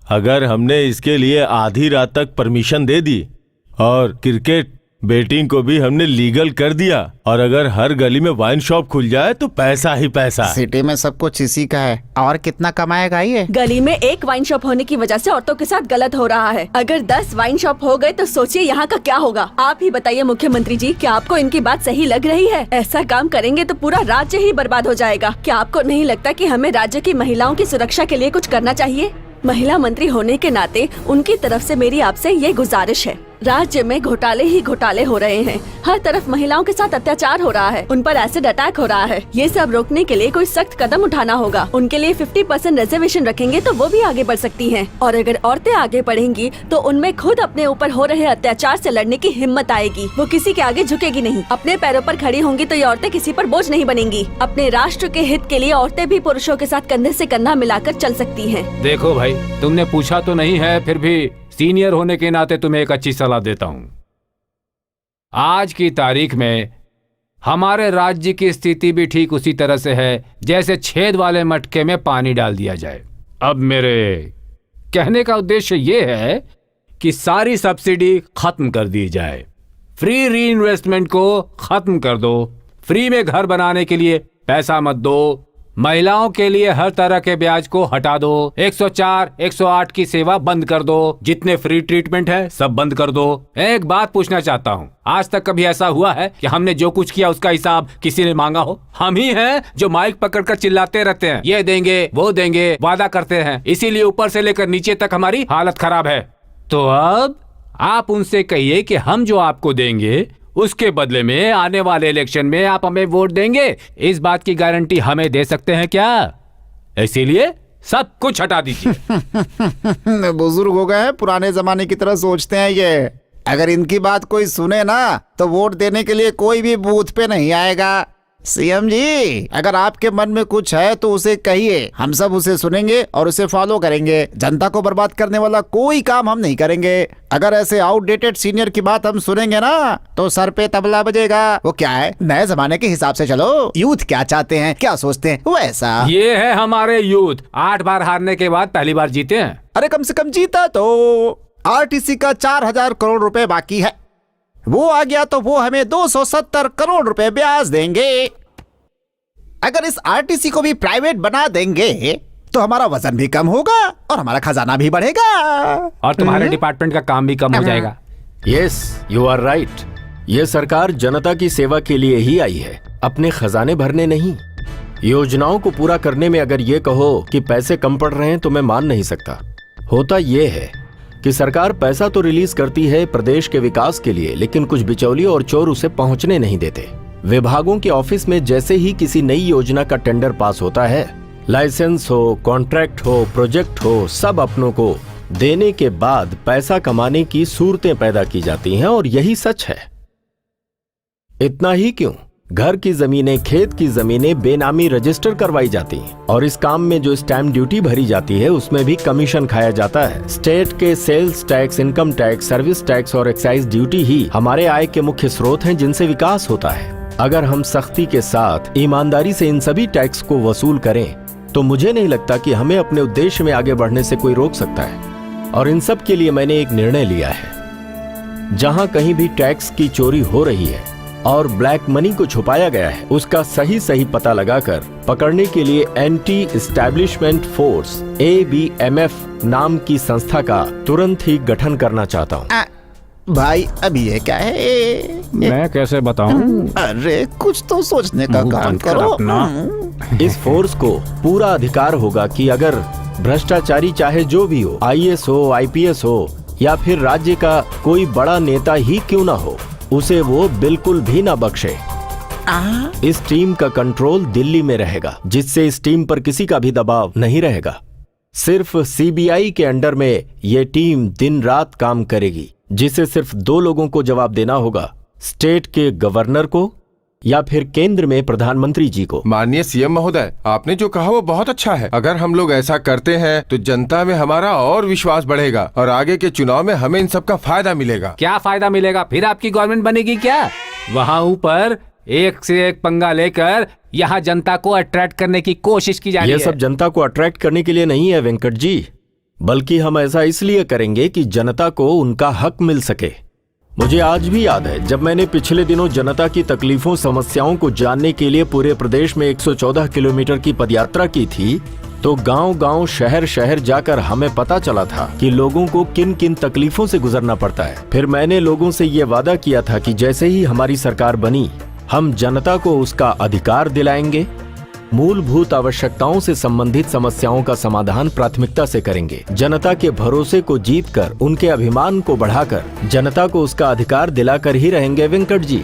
अगर हमने इसके लिए आधी रात तक परमिशन दे दी और क्रिकेट बेटिंग को भी हमने लीगल कर दिया, और अगर हर गली में वाइन शॉप खुल जाए तो पैसा ही पैसा। सिटी में सब कुछ इसी का है, और कितना कमाएगा ये? गली में एक वाइन शॉप होने की वजह से औरतों के साथ गलत हो रहा है। अगर 10 वाइन शॉप हो गए तो सोचिए यहाँ का क्या होगा। आप ही बताइए मुख्यमंत्री जी, क्या आपको इनकी बात सही लग रही है? ऐसा काम करेंगे तो पूरा राज्य ही बर्बाद हो जाएगा। क्या आपको नहीं लगता कि हमें राज्य की महिलाओं की सुरक्षा के लिए कुछ करना चाहिए? महिला मंत्री होने के नाते उनकी तरफ से मेरी आपसे ये गुजारिश है। राज्य में घोटाले ही घोटाले हो रहे हैं, हर तरफ महिलाओं के साथ अत्याचार हो रहा है, उन पर एसिड अटैक हो रहा है। ये सब रोकने के लिए कोई सख्त कदम उठाना होगा। उनके लिए 50% रिजर्वेशन रखेंगे तो वो भी आगे बढ़ सकती हैं। और अगर औरतें आगे बढ़ेंगी तो उनमें खुद अपने ऊपर हो रहे अत्याचार से लड़ने की हिम्मत आएगी। वो किसी के आगे झुकेगी नहीं, अपने पैरों पर खड़ी होंगी तो ये औरतें किसी पर बोझ नहीं बनेंगी। अपने राष्ट्र के हित के लिए औरतें भी पुरुषों के साथ कंधे से कंधा मिलाकर चल सकती हैं। देखो भाई, तुमने पूछा तो नहीं है, फिर भी सीनियर होने के नाते तुम्हें एक अच्छी सलाह देता हूं। आज की तारीख में हमारे राज्य की स्थिति भी ठीक उसी तरह से है जैसे छेद वाले मटके में पानी डाल दिया जाए। अब मेरे कहने का उद्देश्य ये है कि सारी सब्सिडी खत्म कर दी जाए, फ्री री इन्वेस्टमेंट को खत्म कर दो, फ्री में घर बनाने के लिए पैसा मत दो, महिलाओं के लिए हर तरह के ब्याज को हटा दो, 104, 108 की सेवा बंद कर दो, जितने फ्री ट्रीटमेंट है सब बंद कर दो। एक बात पूछना चाहता हूँ, आज तक कभी ऐसा हुआ है कि हमने जो कुछ किया उसका हिसाब किसी ने मांगा हो? हम ही हैं जो माइक पकड़कर चिल्लाते रहते हैं, ये देंगे वो देंगे, वादा करते हैं, इसीलिए ऊपर से लेकर नीचे तक हमारी हालत खराब है। तो अब आप उनसे कहिए कि हम जो आपको देंगे उसके बदले में आने वाले इलेक्शन में आप हमें वोट देंगे। इस बात की गारंटी हमें दे सकते हैं क्या? इसीलिए सब कुछ हटा दीजिए। बुजुर्ग हो गए हैं, पुराने जमाने की तरह सोचते हैं ये। अगर इनकी बात कोई सुने ना तो वोट देने के लिए कोई भी बूथ पे नहीं आएगा। सीएम जी, अगर आपके मन में कुछ है तो उसे कहिए, हम सब उसे सुनेंगे और उसे फॉलो करेंगे। जनता को बर्बाद करने वाला कोई काम हम नहीं करेंगे। अगर ऐसे आउटडेटेड सीनियर की बात हम सुनेंगे ना तो सर पे तबला बजेगा। वो क्या है, नए जमाने के हिसाब से चलो। यूथ क्या चाहते हैं, क्या सोचते हैं, वैसा। ये है हमारे यूथ, 8 बार हारने के बाद पहली बार जीते हैं। अरे कम से कम जीता तो। आरटीसी का 4000 करोड़ रुपए बाकी है, वो आ गया तो वो हमें 270 करोड़ रुपए ब्याज देंगे। अगर इस आरटीसी को भी प्राइवेट बना देंगे तो हमारा वजन भी कम होगा और हमारा खजाना भी बढ़ेगा और तुम्हारे डिपार्टमेंट का काम भी कम हो जाएगा। Yes, you are right. ये सरकार जनता की सेवा के लिए ही आई है, अपने खजाने भरने नहीं। योजनाओं को पूरा करने में अगर ये कहो कि पैसे कम पड़ रहे हैं तो मैं मान नहीं सकता। होता ये है कि सरकार पैसा तो रिलीज करती है प्रदेश के विकास के लिए, लेकिन कुछ बिचौलिए और चोर उसे पहुंचने नहीं देते। विभागों के ऑफिस में जैसे ही किसी नई योजना का टेंडर पास होता है, लाइसेंस हो, कॉन्ट्रैक्ट हो, प्रोजेक्ट हो, सब अपनों को देने के बाद पैसा कमाने की सूरतें पैदा की जाती हैं और यही सच है। इतना ही क्यों, घर की जमीनें, खेत की जमीनें बेनामी रजिस्टर करवाई जाती हैं और इस काम में जो स्टैम्प ड्यूटी भरी जाती है उसमें भी कमीशन खाया जाता है। स्टेट के sales tax, income tax, service tax और एक्साइज ड्यूटी ही हमारे आय के मुख्य स्रोत हैं जिनसे विकास होता है। अगर हम सख्ती के साथ ईमानदारी से इन सभी टैक्स को वसूल करें तो मुझे नहीं लगता कि हमें अपने उद्देश्य में आगे बढ़ने से कोई रोक सकता है। और इन सब के लिए मैंने एक निर्णय लिया है, जहां कहीं भी टैक्स की चोरी हो रही है और ब्लैक मनी को छुपाया गया है, उसका सही पता लगाकर पकड़ने के लिए एंटी एस्टैब्लिशमेंट फोर्स ABMF नाम की संस्था का तुरंत ही गठन करना चाहता हूँ। भाई अभी ये क्या है, मैं कैसे बताऊं? अरे कुछ तो सोचने का काम करो। इस फोर्स को पूरा अधिकार होगा कि अगर भ्रष्टाचारी चाहे जो भी हो, IAS हो, IPS हो या फिर राज्य का कोई बड़ा नेता ही क्यों ना हो, उसे वो बिल्कुल भी ना बख्शे। इस टीम का कंट्रोल दिल्ली में रहेगा, जिससे इस टीम पर किसी का भी दबाव नहीं रहेगा। सिर्फ CBI के अंडर में ये टीम दिन रात काम करेगी, जिसे सिर्फ 2 लोगों को जवाब देना होगा, स्टेट के गवर्नर को या फिर केंद्र में प्रधानमंत्री जी को। माननीय सीएम महोदय, आपने जो कहा वो बहुत अच्छा है। अगर हम लोग ऐसा करते हैं तो जनता में हमारा और विश्वास बढ़ेगा और आगे के चुनाव में हमें इन सब का फायदा मिलेगा। क्या फायदा मिलेगा? फिर आपकी गवर्नमेंट बनेगी क्या? वहाँ ऊपर एक से एक पंगा लेकर यहाँ जनता को अट्रैक्ट करने की कोशिश की जा रही है। ये सब जनता को अट्रैक्ट करने के लिए नहीं है वेंकट जी, बल्कि हम ऐसा इसलिए करेंगे कि जनता को उनका हक मिल सके। मुझे आज भी याद है जब मैंने पिछले दिनों जनता की तकलीफों, समस्याओं को जानने के लिए पूरे प्रदेश में 114 किलोमीटर की पदयात्रा की थी, तो गांव-गांव, शहर-शहर जाकर हमें पता चला था कि लोगों को किन किन तकलीफों से गुजरना पड़ता है। फिर मैंने लोगों से ये वादा किया था कि जैसे ही हमारी सरकार बनी, हम जनता को उसका अधिकार दिलाएंगे, मूलभूत आवश्यकताओं से संबंधित समस्याओं का समाधान प्राथमिकता से करेंगे, जनता के भरोसे को जीतकर, उनके अभिमान को बढ़ाकर जनता को उसका अधिकार दिलाकर ही रहेंगे वेंकट जी।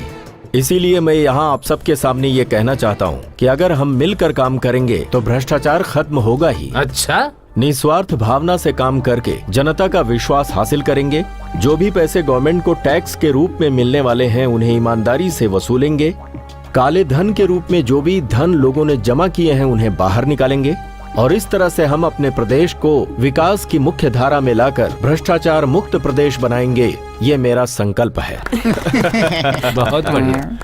इसीलिए मैं यहाँ आप सबके सामने ये कहना चाहता हूँ कि अगर हम मिलकर काम करेंगे तो भ्रष्टाचार खत्म होगा ही। अच्छा, निस्वार्थ भावना से काम करके जनता का विश्वास हासिल करेंगे। जो भी पैसे गवर्नमेंट को टैक्स के रूप में मिलने वाले हैं उन्हें ईमानदारी से वसूलेंगे। काले धन के रूप में जो भी धन लोगों ने जमा किए हैं उन्हें बाहर निकालेंगे और इस तरह से हम अपने प्रदेश को विकास की मुख्य धारा में लाकर भ्रष्टाचार मुक्त प्रदेश बनाएंगे। ये मेरा संकल्प है। बहुत बढ़िया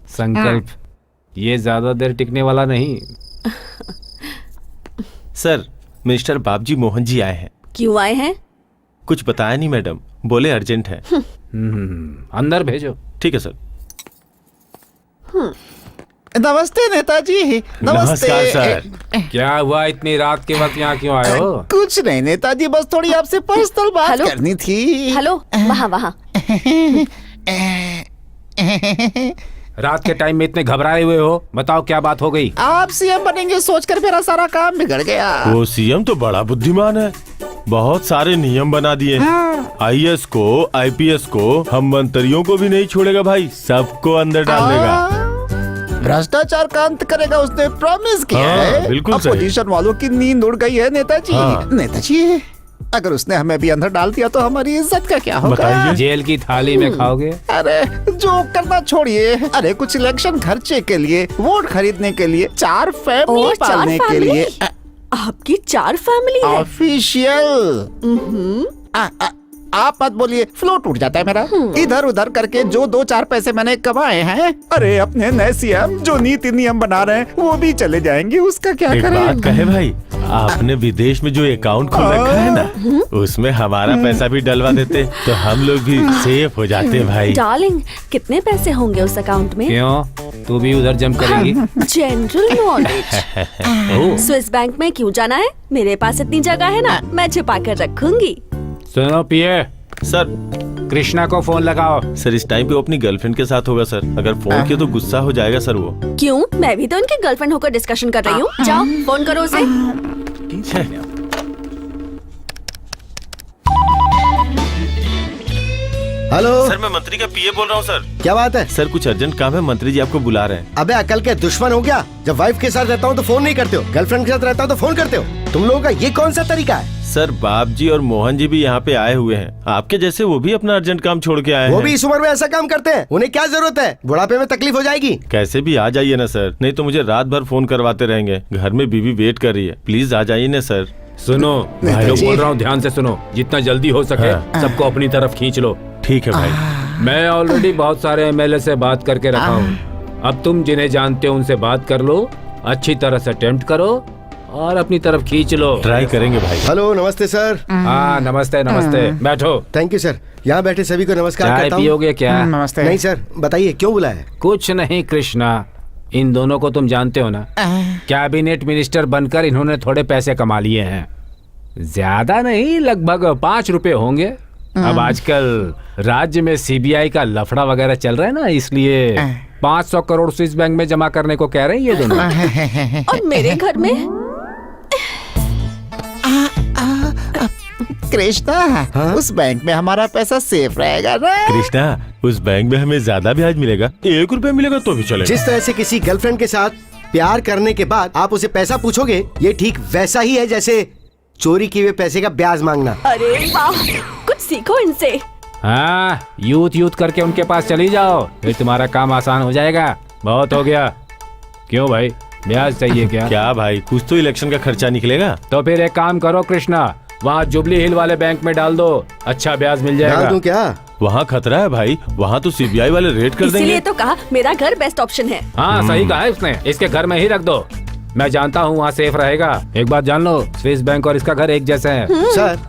संकल्प, ये ज्यादा देर टिकने वाला नहीं। सर, मिस्टर बाबजी मोहन जी आए हैं। क्यों आए हैं? कुछ बताया नहीं मैडम, बोले अर्जेंट है। अंदर भेजो। ठीक है सर। नमस्ते नेताजी। नमस्ते। नमस्कार सर। क्या हुआ इतनी रात के वक्त यहाँ क्यों आए हो? कुछ नहीं नेताजी, बस थोड़ी आपसे पर्सनल बात हेलो? करनी थी। हेलो, वहाँ वहाँ। रात के टाइम में इतने घबराए हुए हो, बताओ क्या बात हो गई? आप सीएम बनेंगे सोचकर मेरा सारा काम बिगड़ गया। वो सीएम तो बड़ा बुद्धिमान है, बहुत सारे नियम बना दिए। आईएएस को, आईपीएस को, हम मंत्रियों को भी नहीं छोड़ेगा भाई, सबको अंदर डाल देगा। भ्रष्टाचार का अंत करेगा, उसने प्रॉमिस किया है। बिल्कुल सही। अपोजिशन वालों की नींद उड़ गई है नेताजी। नेताजी, अगर उसने हमें भी अंदर डाल दिया तो हमारी इज्जत का क्या होगा? बताइए। जेल की थाली में खाओगे? अरे जो करना छोड़िए। अरे कुछ इलेक्शन खर्चे के लिए, वोट खरीदने के लिए, 4 फैमिली और 4 पालने के फैमिली? लिए। आपकी 4 फैमिली है? ऑफिशियल। आप मत बोलिए, फ्लो टूट जाता है मेरा। इधर उधर करके जो 2-4 पैसे मैंने कमाए हैं, अरे अपने नए सीएम जो नीति नियम बना रहे हैं वो भी चले जाएंगे, उसका क्या एक करें? बात कहे भाई, आपने विदेश में जो अकाउंट खोल रखा है ना, उसमें हमारा पैसा भी डलवा देते तो हम लोग भी सेफ हो जाते भाई। डार्लिंग, कितने पैसे होंगे उस अकाउंट में? क्यों, तू भी उधर जम करेगी? General knowledge. स्विस बैंक में क्यों जाना है? मेरे पास इतनी जगह है ना, मैं छुपा कर रखूंगी। सुनो पिए, सर कृष्णा को फोन लगाओ। सर इस टाइम पे वो अपनी गर्लफ्रेंड के साथ होगा सर, अगर फोन किया तो गुस्सा हो जाएगा सर वो। क्यों? मैं भी तो उनकी गर्लफ्रेंड होकर डिस्कशन कर रही हूँ। जाओ फोन करो उसे। हेलो सर मैं मंत्री का पीए बोल रहा हूँ सर। क्या बात है? सर कुछ अर्जेंट काम है, मंत्री जी आपको बुला रहे हैं। अबे अकल के दुश्मन हो क्या? जब वाइफ के साथ रहता हूँ तो फोन नहीं करते हो, गर्लफ्रेंड के साथ रहता हूँ तो फोन करते हो। तुम लोगों का ये कौन सा तरीका है? सर बाप जी और मोहन जी भी यहाँ पे आए हुए हैं, आपके जैसे वो भी अपना अर्जेंट काम छोड़ के आए वो हैं। भी इस उम्र में ऐसा काम करते हैं, उन्हें क्या जरूरत है? बुढ़ापे में तकलीफ हो जाएगी। कैसे भी आ जाइए ना सर, नहीं तो मुझे रात भर फोन करवाते रहेंगे, घर में बीवी वेट कर रही है, प्लीज आ जाइए ना सर। सुनो, जो बोल रहा हूँ ध्यान से सुनो, जितना जल्दी हो सके सबको अपनी तरफ खींच लो। ठीक है भाई। मैं ऑलरेडी बहुत सारे एमएलए से बात करके रखा हूँ, अब तुम जिन्हें जानते हो उनसे बात कर लो, अच्छी तरह से अटेम्प्ट करो और अपनी तरफ खींच लो। ट्राई करेंगे भाई। हेलो, नमस्ते सर। हाँ नमस्ते नमस्ते, बैठो। Thank you sir. यहाँ बैठे सभी को नमस्कार चाय करता हूँ। पियोगे क्या? नमस्ते। नहीं सर, बताइए क्यों बुलाया है? कुछ नहीं कृष्णा, इन दोनों को तुम जानते हो ना, कैबिनेट मिनिस्टर बनकर इन्होंने थोड़े पैसे कमा लिए हैं, ज्यादा नहीं, लगभग 5 रुपए होंगे। अब आजकल राज्य में सीबीआई का लफड़ा वगैरह चल रहा है ना, इसलिए 500 करोड़ स्विस बैंक में जमा करने को कह रहे हैं ये दोनों। और मेरे घर में? कृष्णा, उस बैंक में हमारा पैसा सेफ रहेगा ना? कृष्णा, उस बैंक में हमें ज्यादा ब्याज मिलेगा, 1 रुपया मिलेगा तो भी चलेगा। जिस तरह से किसी गर्लफ्रेंड के साथ प्यार करने के बाद आप उसे पैसा पूछोगे, ये ठीक वैसा ही है जैसे चोरी किए हुए पैसे का ब्याज मांगना। अरे वाह, कुछ सीखो इनसे। हाँ, यूथ करके उनके पास चली जाओ, फिर तुम्हारा काम आसान हो जाएगा। बहुत हो गया। क्यों भाई, ब्याज चाहिए क्या? क्या भाई, कुछ तो इलेक्शन का खर्चा निकलेगा। तो फिर एक काम करो कृष्णा, वहाँ जुबली हिल वाले बैंक में डाल दो, अच्छा ब्याज मिल डाल जाएगा। दूं क्या? वहाँ खतरा है भाई, वहाँ तो सीबीआई वाले रेड कर इसीलिए देंगे। तो कहा मेरा घर बेस्ट ऑप्शन है। हाँ सही कहा है उसने, इसके घर में ही रख दो, मैं जानता हूँ वहाँ सेफ रहेगा। एक बात जान लो, स्विस बैंक और इसका घर एक जैसे हैं। सर,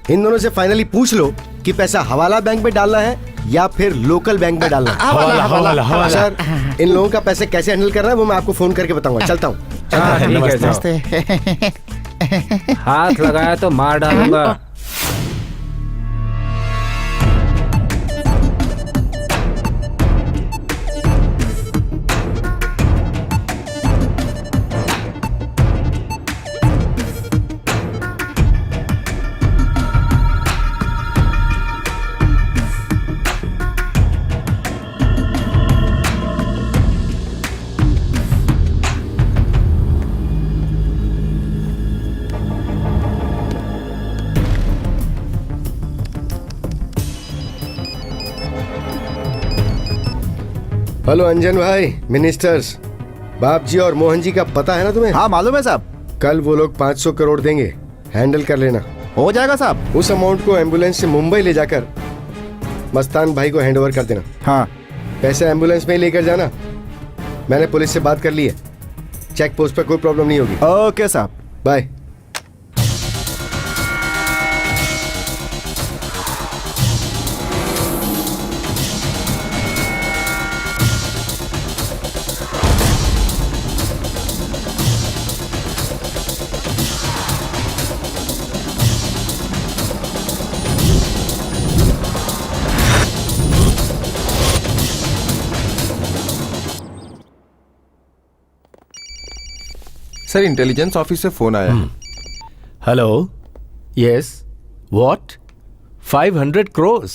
इन दोनों से फाइनली पूछ लो कि पैसा हवाला बैंक में डालना है या फिर लोकल बैंक में डालना है। हवाला। सर, इन लोगों का पैसे कैसे हैंडल करना है वो मैं आपको फोन करके बताऊंगा। चलता हूँ। हाँ, ठीक है, जाओ। नमस्ते। हाथ लगाया तो मार डालूंगा। हेलो अंजन भाई, मिनिस्टर्स बाप जी और मोहन जी का पता है ना तुम्हें? हाँ मालूम है साहब। कल वो लोग 500 करोड़ देंगे, हैंडल कर लेना। हो जाएगा साहब। उस अमाउंट को एम्बुलेंस से मुंबई ले जाकर मस्तान भाई को हैंड ओवर कर देना। हाँ पैसे एम्बुलेंस में ही लेकर जाना। मैंने पुलिस से बात कर ली है, चेक पोस्ट पर कोई प्रॉब्लम नहीं होगी। ओके साहब। बाय। सर इंटेलिजेंस ऑफिस से फोन आया है। Hello, yes, what? 500 crores?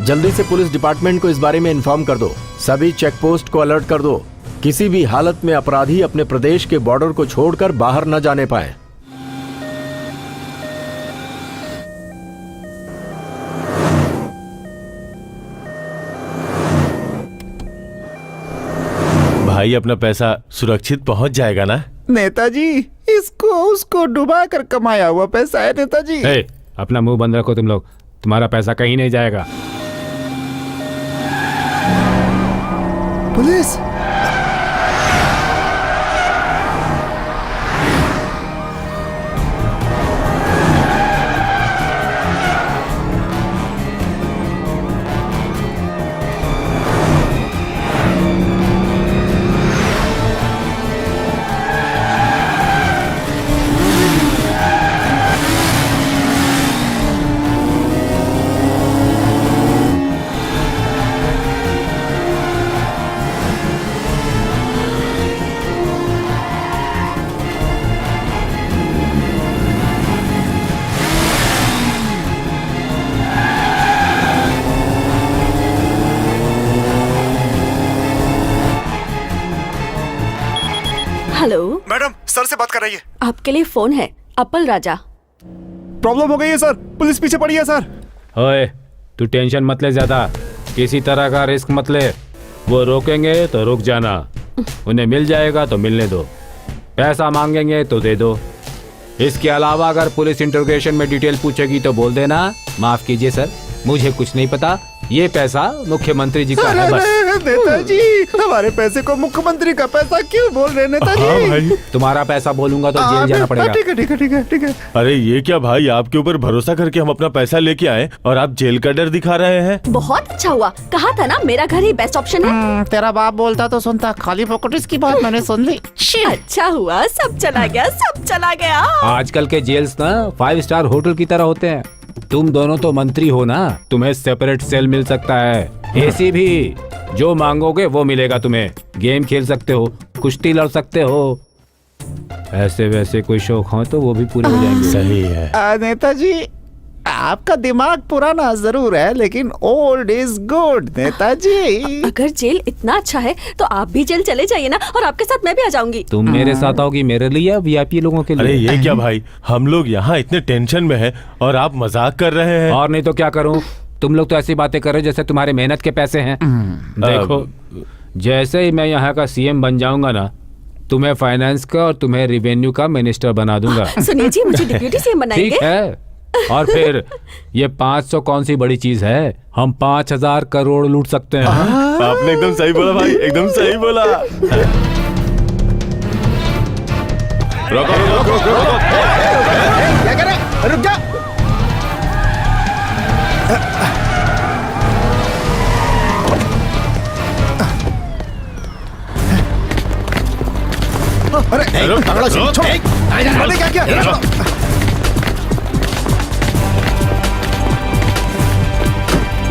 जल्दी से पुलिस डिपार्टमेंट को इस बारे में इन्फॉर्म कर दो। सभी चेक पोस्ट को अलर्ट कर दो। किसी भी हालत में अपराधी अपने प्रदेश के बॉर्डर को छोड़कर बाहर न जाने पाए। भाई अपना पैसा सुरक्षित पहुंच जाएगा ना? नेताजी, इसको उसको डुबा कर कमाया हुआ पैसा है नेताजी। अपना मुंह बंद रखो तुम लोग, तुम्हारा पैसा कहीं नहीं जाएगा। पुलिस! हेलो मैडम, सर से बात कर रही है। आपके लिए फोन है, अपल राजा। प्रॉब्लम हो गई है सर, पुलिस पीछे पड़ी है सर। ओए, तू टेंशन मत ले ज्यादा, किसी तरह का रिस्क मत ले। वो रोकेंगे तो रुक जाना, उन्हें मिल जाएगा तो मिलने दो, पैसा मांगेंगे तो दे दो। इसके अलावा अगर पुलिस इंटरोगेशन में डिटेल पूछेगी तो बोल देना, माफ कीजिए सर, मुझे कुछ नहीं पता, ये पैसा मुख्यमंत्री जी का है बस। नेताजी, हमारे पैसे को मुख्यमंत्री का पैसा क्यों बोल रहे नेताजी? हाँ भाई, तुम्हारा पैसा बोलूंगा तो जेल जाना पड़ेगा। ठीक है ठीक है ठीक है ठीक है। अरे ये क्या भाई, आपके ऊपर भरोसा करके हम अपना पैसा लेके आए और आप जेल का डर दिखा रहे हैं। बहुत अच्छा हुआ, कहा था ना मेरा घर ही बेस्ट ऑप्शन है। तेरा बाप बोलता तो सुनता, खाली फोकट इसकी बात मैंने सुन ली। अच्छा हुआ, सब चला गया, सब चला गया। आजकल के जेल्स ना 5 स्टार होटल की तरह होते हैं। तुम दोनों तो मंत्री हो ना, तुम्हें सेपरेट सेल मिल सकता है, एसी भी, जो मांगोगे वो मिलेगा तुम्हें। गेम खेल सकते हो, कुश्ती लड़ सकते हो, ऐसे वैसे कोई शौक हो तो वो भी पूरे हो जाएंगे। सही है। नेताजी, आपका दिमाग पुराना जरूर है लेकिन ओल्ड इज गुड नेताजी। अगर जेल इतना अच्छा है तो आप भी जेल चले जाइए ना, और आपके साथ मैं भी आ जाऊंगी। तुम मेरे साथ आओगी, मेरे लिए या वीआईपी लोगों के लिए? अरे ये क्या भाई, हम लोग यहाँ इतने टेंशन में हैं और आप मजाक कर रहे हैं। और नहीं तो क्या करूं, तुम लोग तो ऐसी बातें कर रहे हो जैसे तुम्हारे मेहनत के पैसे हैं। देखो, जैसे ही मैं यहाँ का सीएम बन जाऊंगा ना, तुम्हें फाइनेंस का और तुम्हें रेवेन्यू का मिनिस्टर बना दूंगा। सुनिए जी, मुझे डिप्यूटी सीएम बनाएंगे? ठीक है, और फिर ये 500 कौन सी बड़ी चीज है, हम 5000 करोड़ लूट सकते हैं। आपने एकदम सही बोला भाई, एकदम सही बोला। रुको रुको रुको रुको, क्या कर रहे? रुक जा। अरे पकड़ो, छोड़ो। अरे क्या किया?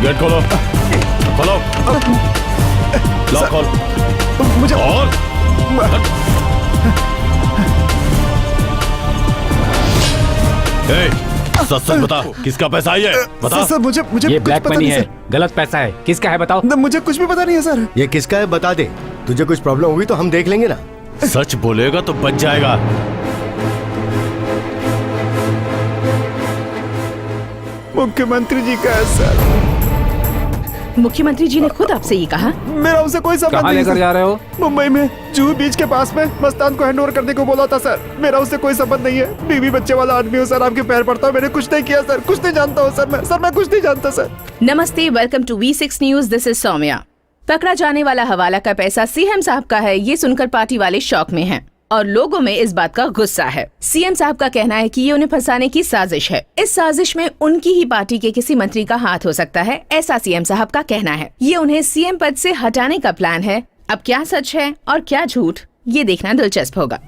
गेट खोलो, खोलो, लॉक खोल। मुझे और सच सच बता, किसका पैसा है ये? बता। सर, मुझे ये कुछ ब्लैक पता मनी नहीं है, सर। गलत पैसा है, किसका है बताओ? मुझे कुछ भी पता नहीं है सर। ये किसका है बता दे, तुझे कुछ प्रॉब्लम होगी तो हम देख लेंगे ना। सच बोलेगा तो बच जाएगा। मुख्यमंत्री जी का है सर। मुख्यमंत्री जी ने खुद आपसे ये कहा? मेरा उनसे कोई संबंध कहाँ नहीं लेकर सर। जा रहे हो? मुंबई में जूहू बीच के पास में मस्तान को हैंडओवर करने को बोला था सर। मेरा उससे कोई संबंध नहीं है, बीवी बच्चे वाला आदमी हूँ सर, आपके पैर पड़ता हूँ, मैंने कुछ नहीं किया सर, कुछ नहीं जानता हूँ सर, मैं कुछ नहीं जानता सर। नमस्ते, welcome to V6 news, this is Saumya. पकड़ा जाने वाला हवाला का पैसा सीएम साहब का है, ये सुनकर पार्टी वाले शॉक में हैं और लोगों में इस बात का गुस्सा है। सीएम साहब का कहना है कि ये उन्हें फंसाने की साजिश है। इस साजिश में उनकी ही पार्टी के किसी मंत्री का हाथ हो सकता है, ऐसा सीएम साहब का कहना है। ये उन्हें सीएम पद से हटाने का प्लान है। अब क्या सच है और क्या झूठ, ये देखना दिलचस्प होगा।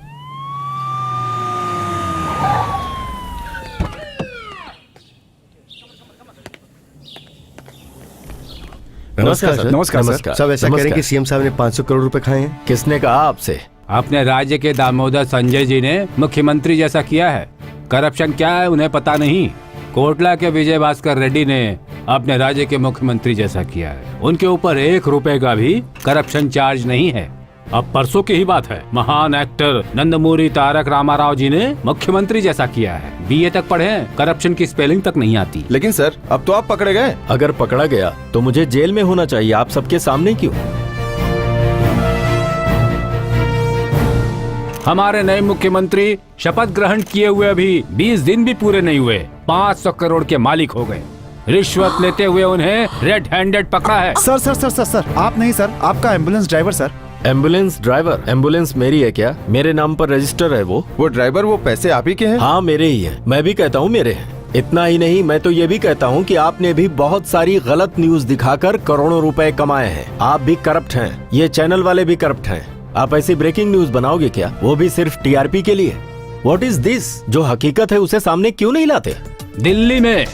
नमस्कार सर। नमस्कार सर। सब ऐसा कह रहे हैं कि सीएम साहब ने 500 करोड़ रुपए खाए हैं। किसने कहा आपसे? अपने राज्य के दामोदर संजय जी ने मुख्यमंत्री जैसा किया है। करप्शन क्या है उन्हें पता नहीं। कोटला के विजय भास्कर रेड्डी ने अपने राज्य के मुख्यमंत्री जैसा किया है। उनके ऊपर 1 रुपए का भी करप्शन चार्ज नहीं है। अब परसों की ही बात है, महान एक्टर नंदमूरी तारक रामाराव जी ने मुख्यमंत्री जैसा किया है। BA तक पढ़े हैं, करप्शन की स्पेलिंग तक नहीं आती। लेकिन सर अब तो आप पकड़े गए। अगर पकड़ा गया तो मुझे जेल में होना चाहिए, आप सबके सामने क्यों? हमारे नए मुख्यमंत्री शपथ ग्रहण किए हुए अभी 20 दिन भी पूरे नहीं हुए, 500 करोड़ के मालिक हो गए। रिश्वत लेते हुए उन्हें रेड हैंडेड पकड़ा है। Sir sir sir sir sir आप नहीं सर, आपका ambulance driver sir. Ambulance driver? Ambulance मेरी है क्या? मेरे नाम पर रजिस्टर है वो ड्राइवर वो पैसे आप ही के हैं? हाँ मेरे ही है। मैं भी कहता हूँ मेरे हैं। इतना ही नहीं, मैं तो ये भी कहता हूँ कि आपने भी बहुत सारी गलत न्यूज दिखाकर करोड़ों रुपए कमाए हैं। आप भी करप्ट हैं, ये चैनल वाले भी करप्ट हैं। आप ऐसी ब्रेकिंग न्यूज बनाओगे क्या, वो भी सिर्फ TRP के लिए? What is this? जो हकीकत है उसे सामने क्यों नहीं लाते? दिल्ली में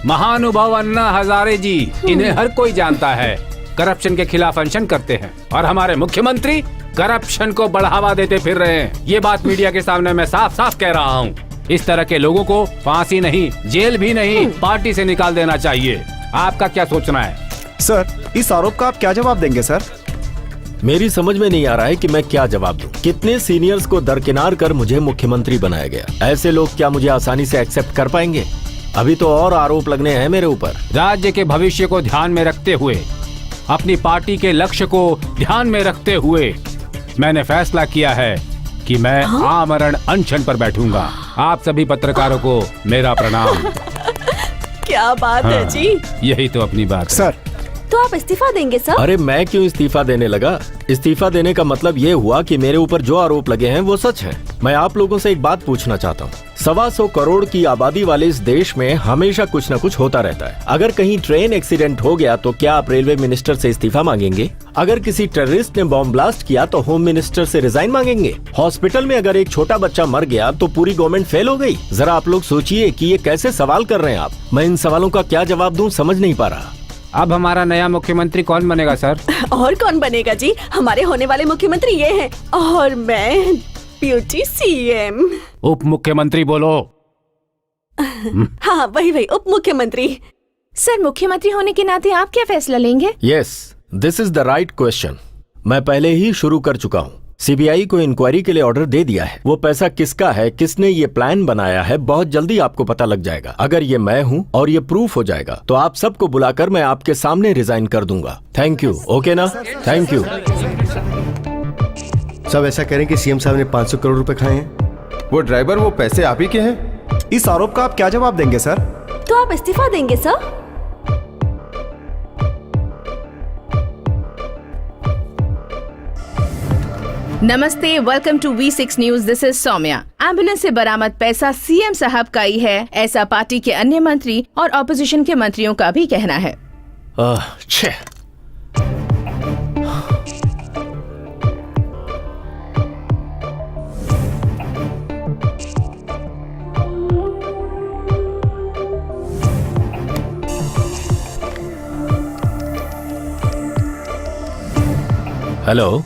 महानुभाव अन्ना हजारे जी, इन्हें हर कोई जानता है, करप्शन के खिलाफ अनशन करते हैं और हमारे मुख्यमंत्री करप्शन को बढ़ावा देते फिर रहे हैं। ये बात मीडिया के सामने मैं साफ साफ कह रहा हूँ। इस तरह के लोगों को फांसी नहीं, जेल भी नहीं, पार्टी से निकाल देना चाहिए। आपका क्या सोचना है? सर इस आरोप का आप क्या जवाब देंगे सर? मेरी समझ में नहीं आ रहा है कि मैं क्या जवाब दूं। कितने सीनियर्स को दरकिनार कर मुझे मुख्यमंत्री बनाया गया। ऐसे लोग क्या मुझे आसानी से एक्सेप्ट कर पाएंगे? अभी तो और आरोप लगने हैं मेरे ऊपर। राज्य के भविष्य को ध्यान में रखते हुए, अपनी पार्टी के लक्ष्य को ध्यान में रखते हुए मैंने फैसला किया है कि मैं आमरण अनशन पर बैठूंगा। आप सभी पत्रकारों को मेरा प्रणाम। क्या बात है जी। यही तो अपनी बात है। सर तो आप इस्तीफा देंगे सर? अरे मैं क्यों इस्तीफा देने लगा? इस्तीफा देने का मतलब ये हुआ कि मेरे ऊपर जो आरोप लगे हैं वो सच है। मैं आप लोगों से एक बात पूछना चाहता हूँ। 125 करोड़ की आबादी वाले इस देश में हमेशा कुछ न कुछ होता रहता है। अगर कहीं ट्रेन एक्सीडेंट हो गया तो क्या आप रेलवे मिनिस्टर से इस्तीफा मांगेंगे? अगर किसी टेररिस्ट ने बॉम्ब ब्लास्ट किया तो होम मिनिस्टर से रिजाइन मांगेंगे? हॉस्पिटल में अगर एक छोटा बच्चा मर गया तो पूरी गवर्नमेंट फेल हो गई? जरा आप लोग सोचिए कि ये कैसे सवाल कर रहे हैं आप। मैं इन सवालों का क्या जवाब दूं समझ नहीं पा रहा। अब हमारा नया मुख्यमंत्री कौन बनेगा सर? और कौन बनेगा जी? हमारे होने वाले मुख्यमंत्री ये हैं और मैं ब्यूटी CM। उप मुख्यमंत्री बोलो। हाँ वही उप मुख्यमंत्री। सर मुख्यमंत्री होने के नाते आप क्या फैसला लेंगे? Yes, this is the right question. मैं पहले ही शुरू कर चुका हूँ। CBI को इंक्वायरी के लिए ऑर्डर दे दिया है। वो पैसा किसका है, किसने ये प्लान बनाया है, बहुत जल्दी आपको पता लग जाएगा। अगर ये मैं हूँ और ये प्रूफ हो जाएगा तो आप सबको बुलाकर मैं आपके सामने रिजाइन कर दूंगा। Thank you. ओके ना? Thank you. सब ऐसा करें कि CM साहब ने 500 करोड़ रुपए खाए हैं। वो ड्राइवर वो पैसे आप ही के हैं? इस आरोप का आप क्या जवाब देंगे सर? तो आप इस्तीफा देंगे सर? नमस्ते, welcome to V6 news. This is Saumya. Ambulance से बरामद पैसा CM साहब का ही है, ऐसा पार्टी के अन्य मंत्री और ऑपोजिशन के मंत्रियों का भी कहना है। छे। हेलो,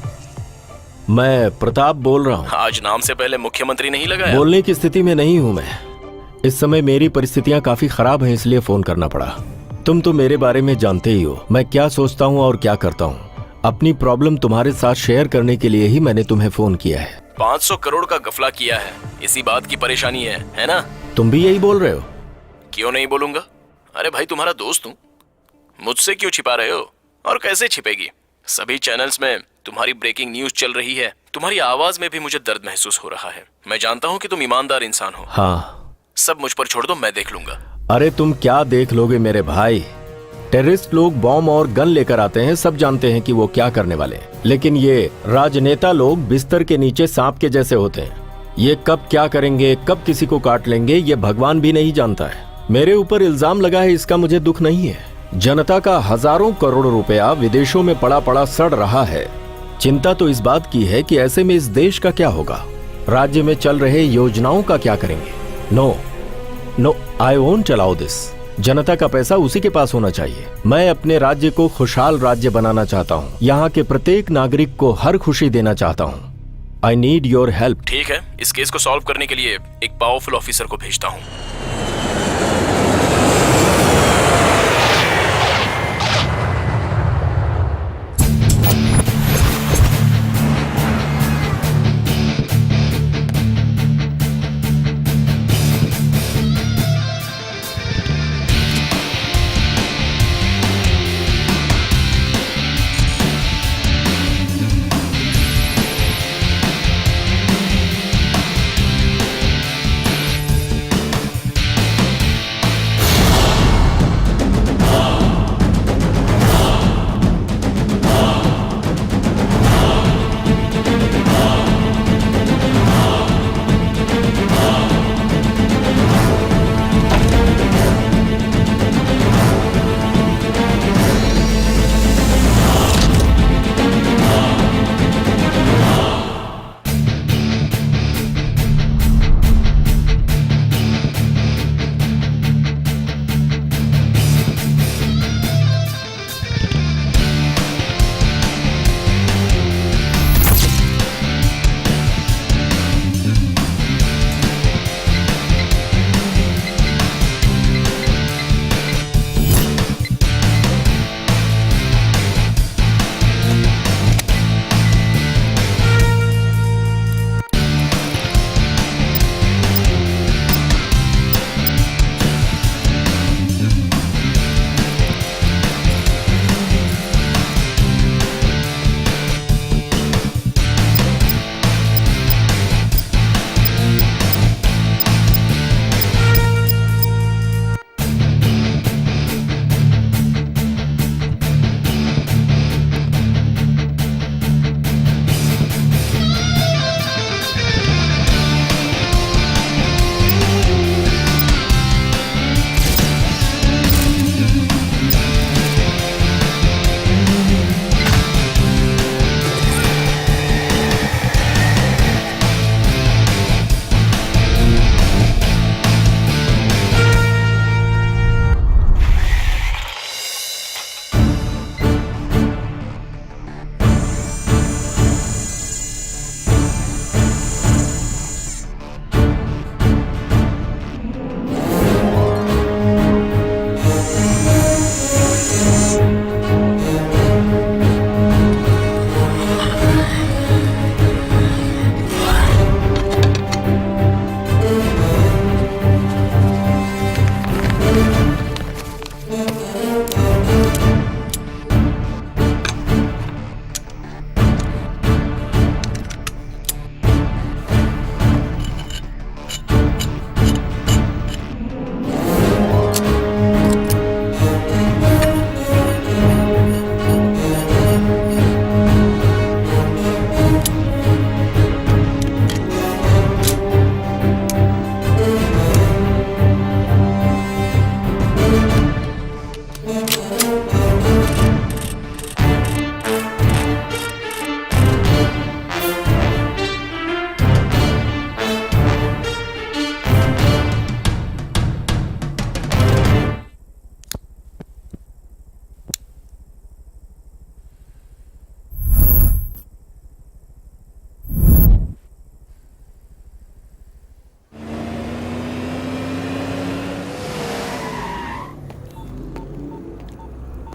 मैं प्रताप बोल रहा हूँ। आज नाम से पहले मुख्यमंत्री नहीं लगाया? बोलने की स्थिति में नहीं हूँ मैं। इस समय मेरी परिस्थितियाँ काफी खराब हैं, इसलिए फोन करना पड़ा। तुम तो मेरे बारे में जानते ही हो, मैं क्या सोचता हूँ और क्या करता हूँ। अपनी प्रॉब्लम तुम्हारे साथ शेयर करने के लिए ही मैंने तुम्हें फोन किया है। 500 करोड़ का गफला किया है, इसी बात की परेशानी है ना? तुम भी यही बोल रहे हो? क्यों नहीं बोलूंगा? अरे भाई तुम्हारा दोस्त हूँ, मुझसे क्यों छिपा रहे हो? और कैसे छिपेगी? सभी चैनल्स में तुम्हारी ब्रेकिंग न्यूज चल रही है। तुम्हारी आवाज में भी मुझे दर्द महसूस हो रहा है। मैं जानता हूँ कि तुम ईमानदार इंसान हो। हाँ, सब मुझ पर छोड़ दो, मैं देख लूंगा। अरे तुम क्या देख लोगे मेरे भाई? टेररिस्ट लोग बॉम्ब और गन लेकर आते हैं, सब जानते हैं कि वो क्या करने वाले हैं। लेकिन ये राजनेता लोग बिस्तर के नीचे सांप के जैसे होते हैं। ये कब क्या करेंगे, कब किसी को काट लेंगे, ये भगवान भी नहीं जानता है। मेरे ऊपर इल्जाम लगा है, इसका मुझे दुख नहीं है। जनता का हजारों करोड़ रुपया विदेशों में पड़ा पड़ा सड़ रहा है। चिंता तो इस बात की है कि ऐसे में इस देश का क्या होगा, राज्य में चल रहे योजनाओं का क्या करेंगे। No, I won't allow this. जनता का पैसा उसी के पास होना चाहिए। मैं अपने राज्य को खुशहाल राज्य बनाना चाहता हूँ। यहाँ के प्रत्येक नागरिक को हर खुशी देना चाहता हूँ। I need your help. ठीक है, इस केस को सॉल्व करने के लिए एक पावरफुल ऑफिसर को भेजता हूँ।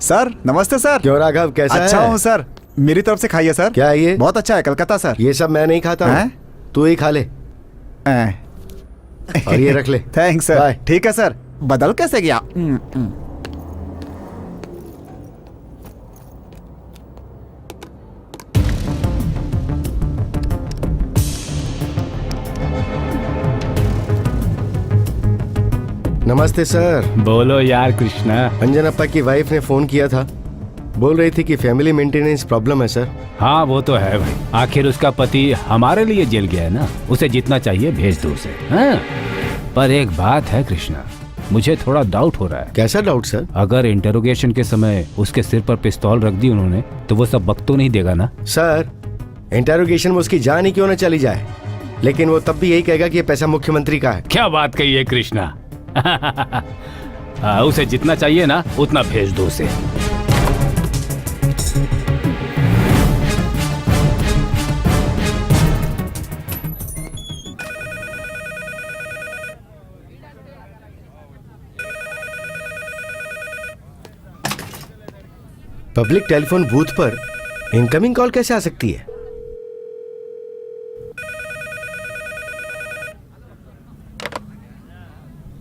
सर नमस्ते सर। क्यों राघव, कैसा है? अच्छा हूँ सर, मेरी तरफ से खाइए सर। क्या है ये? बहुत अच्छा है, कलकत्ता सर। ये सब मैं नहीं खाता हूँ, तू ही खा ले। और ये रख ले। Thanks sir. ठीक है सर। बदल कैसे गया? नमस्ते सर। बोलो यार कृष्णा। अंजनप्पा की वाइफ ने फोन किया था, बोल रही थी कि फैमिली मेंटेनेंस प्रॉब्लम है सर। हाँ वो तो है भाई, आखिर उसका पति हमारे लिए जेल गया है ना, उसे जितना चाहिए भेज दो उसे। हाँ? पर एक बात है कृष्णा, मुझे थोड़ा डाउट हो रहा है। कैसा डाउट सर? अगर इंटरोगेशन के समय उसके सिर पर पिस्तौल रख दी उन्होंने तो वो सब वक्त तो नहीं देगा ना? सर इंटरोगेशन में उसकी जान ही क्यों न चली जाए, लेकिन वो तब भी यही कहेगा कि ये पैसा मुख्यमंत्री का है। क्या बात कही है कृष्णा। उसे जितना चाहिए ना उतना भेज दो उसे। पब्लिक टेलीफोन बूथ पर इनकमिंग कॉल कैसे आ सकती है?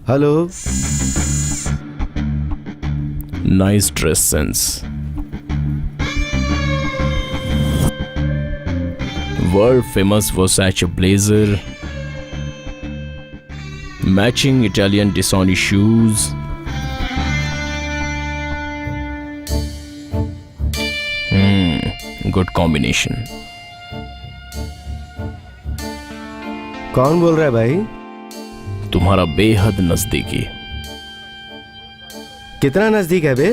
Hello. Nice dress sense. World famous Versace blazer, matching Italian Disoni shoes, good combination. कौन बोल रहा है भाई? तुम्हारा बेहद नजदीकी। कितना नजदीक है बे?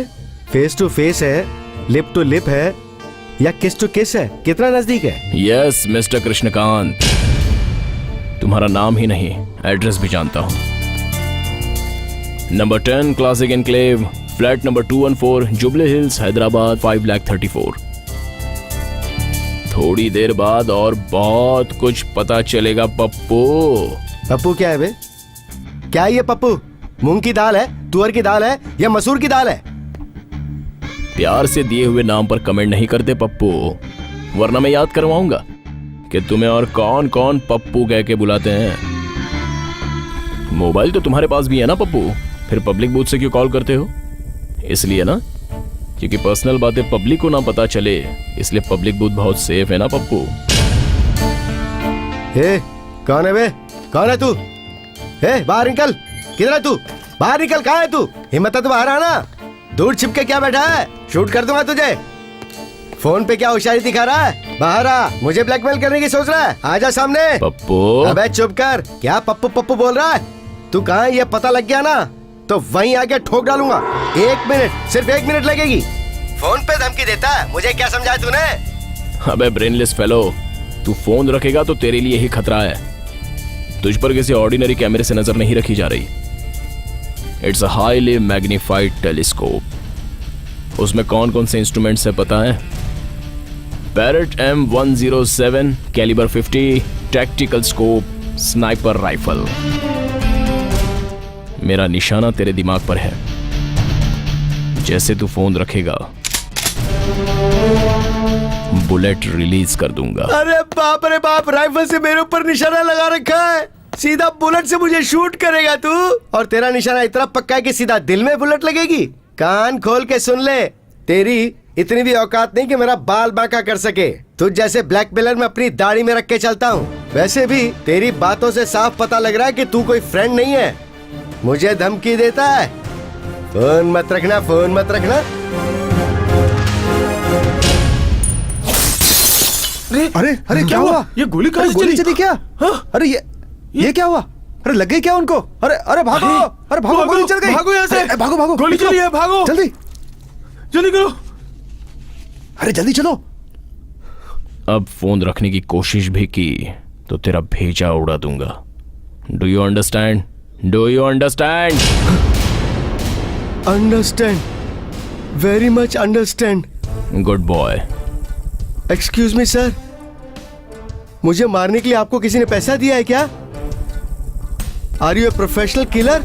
फेस टू फेस है, लिप टू लिप है, या किस टू किस है? कितना नजदीक है? यस मिस्टर कृष्णकांत, तुम्हारा नाम ही नहीं एड्रेस भी जानता हूं। Number 10 classic enclave, flat number 214, jubilee hills, Hyderabad 5,34,000। थोड़ी देर बाद और बहुत कुछ पता चलेगा पप्पू। पप्पू क्या है बे? क्या है ये पप्पू? मूंग की दाल है, तुअर की दाल है, या मसूर की दाल है? प्यार से दिए हुए नाम पर कमेंट नहीं करते पप्पू, वरना मैं याद करवाऊंगा कि तुम्हें और कौन कौन पप्पू कह के बुलाते हैं। मोबाइल तो तुम्हारे पास भी है ना पप्पू, फिर पब्लिक बूथ से क्यों कॉल करते हो? इसलिए ना, क्योंकि पर्सनल बातें पब्लिक को ना पता चले, इसलिए पब्लिक बूथ बहुत सेफ है ना पप्पू। हे, कौन है बे? कौन है तू? हे, बाहर निकल। किधर है तू? बाहर निकल। कहाँ है तू? हिम्मत है तो बाहर आना। दूर छिप के क्या बैठा है? शूट कर दूंगा तुझे। फोन पे क्या होशियारी दिखा रहा है? बाहर आ। मुझे ब्लैकमेल करने की सोच रहा है? आजा सामने। पप्पू। अबे चुप कर। क्या पप्पू पप्पू बोल रहा है? तू कहाँ है ये पता लग गया ना तो वहीं आके ठोक डालूंगा। 1 मिनट, सिर्फ 1 मिनट लगेगी। फोन पे धमकी देता है? मुझे क्या समझाया तूने? अबे ब्रेनलेस फेलो, तू फोन रखेगा तो तेरे लिए ही खतरा है। तुझ पर किसी ऑर्डिनरी कैमरे से नजर नहीं रखी जा रही। It's a highly magnified telescope. उसमें कौन कौन से इंस्ट्रूमेंट्स है पता है? Barrett M107, calibre 50, tactical scope, sniper rifle. मेरा निशाना तेरे दिमाग पर है। जैसे तू फोन रखेगा, बुलेट रिलीज कर दूंगा। अरे बाप रे बाप, राइफल से मेरे ऊपर निशाना लगा रखा है। सीधा बुलेट से मुझे शूट करेगा तू? और तेरा निशाना इतना पक्का है कि सीधा दिल में बुलेट लगेगी? कान खोल के सुन ले, तेरी इतनी भी औकात नहीं कि मेरा बाल बांका कर सके। तुझ जैसे ब्लैकमेलर में अपनी दाढ़ी में रख के चलता हूँ। वैसे भी तेरी बातों से साफ पता लग रहा है कि तू कोई फ्रेंड नहीं है, मुझे धमकी देता है। फोन मत रखना, फोन मत रखना। अरे अरे क्या हुआ? ये गोली कहाँ से गोली चली? चली क्या? अरे ये क्या हुआ? अरे लग गई क्या उनको? अरे अरे भागो, अरे भागो, गोली चल गई। भागो यहाँ से। अरे, भागो भागो, गोली चली है, भागो जल्दी जल्दी करो। अरे जल्दी चलो। अब फोन रखने की कोशिश भी की तो तेरा भेजा उड़ा दूंगा। Do you understand? Do you understand? Understand, very much understand. Good boy. Excuse me sir, मुझे मारने के लिए आपको किसी ने पैसा दिया है क्या? Are you a professional killer?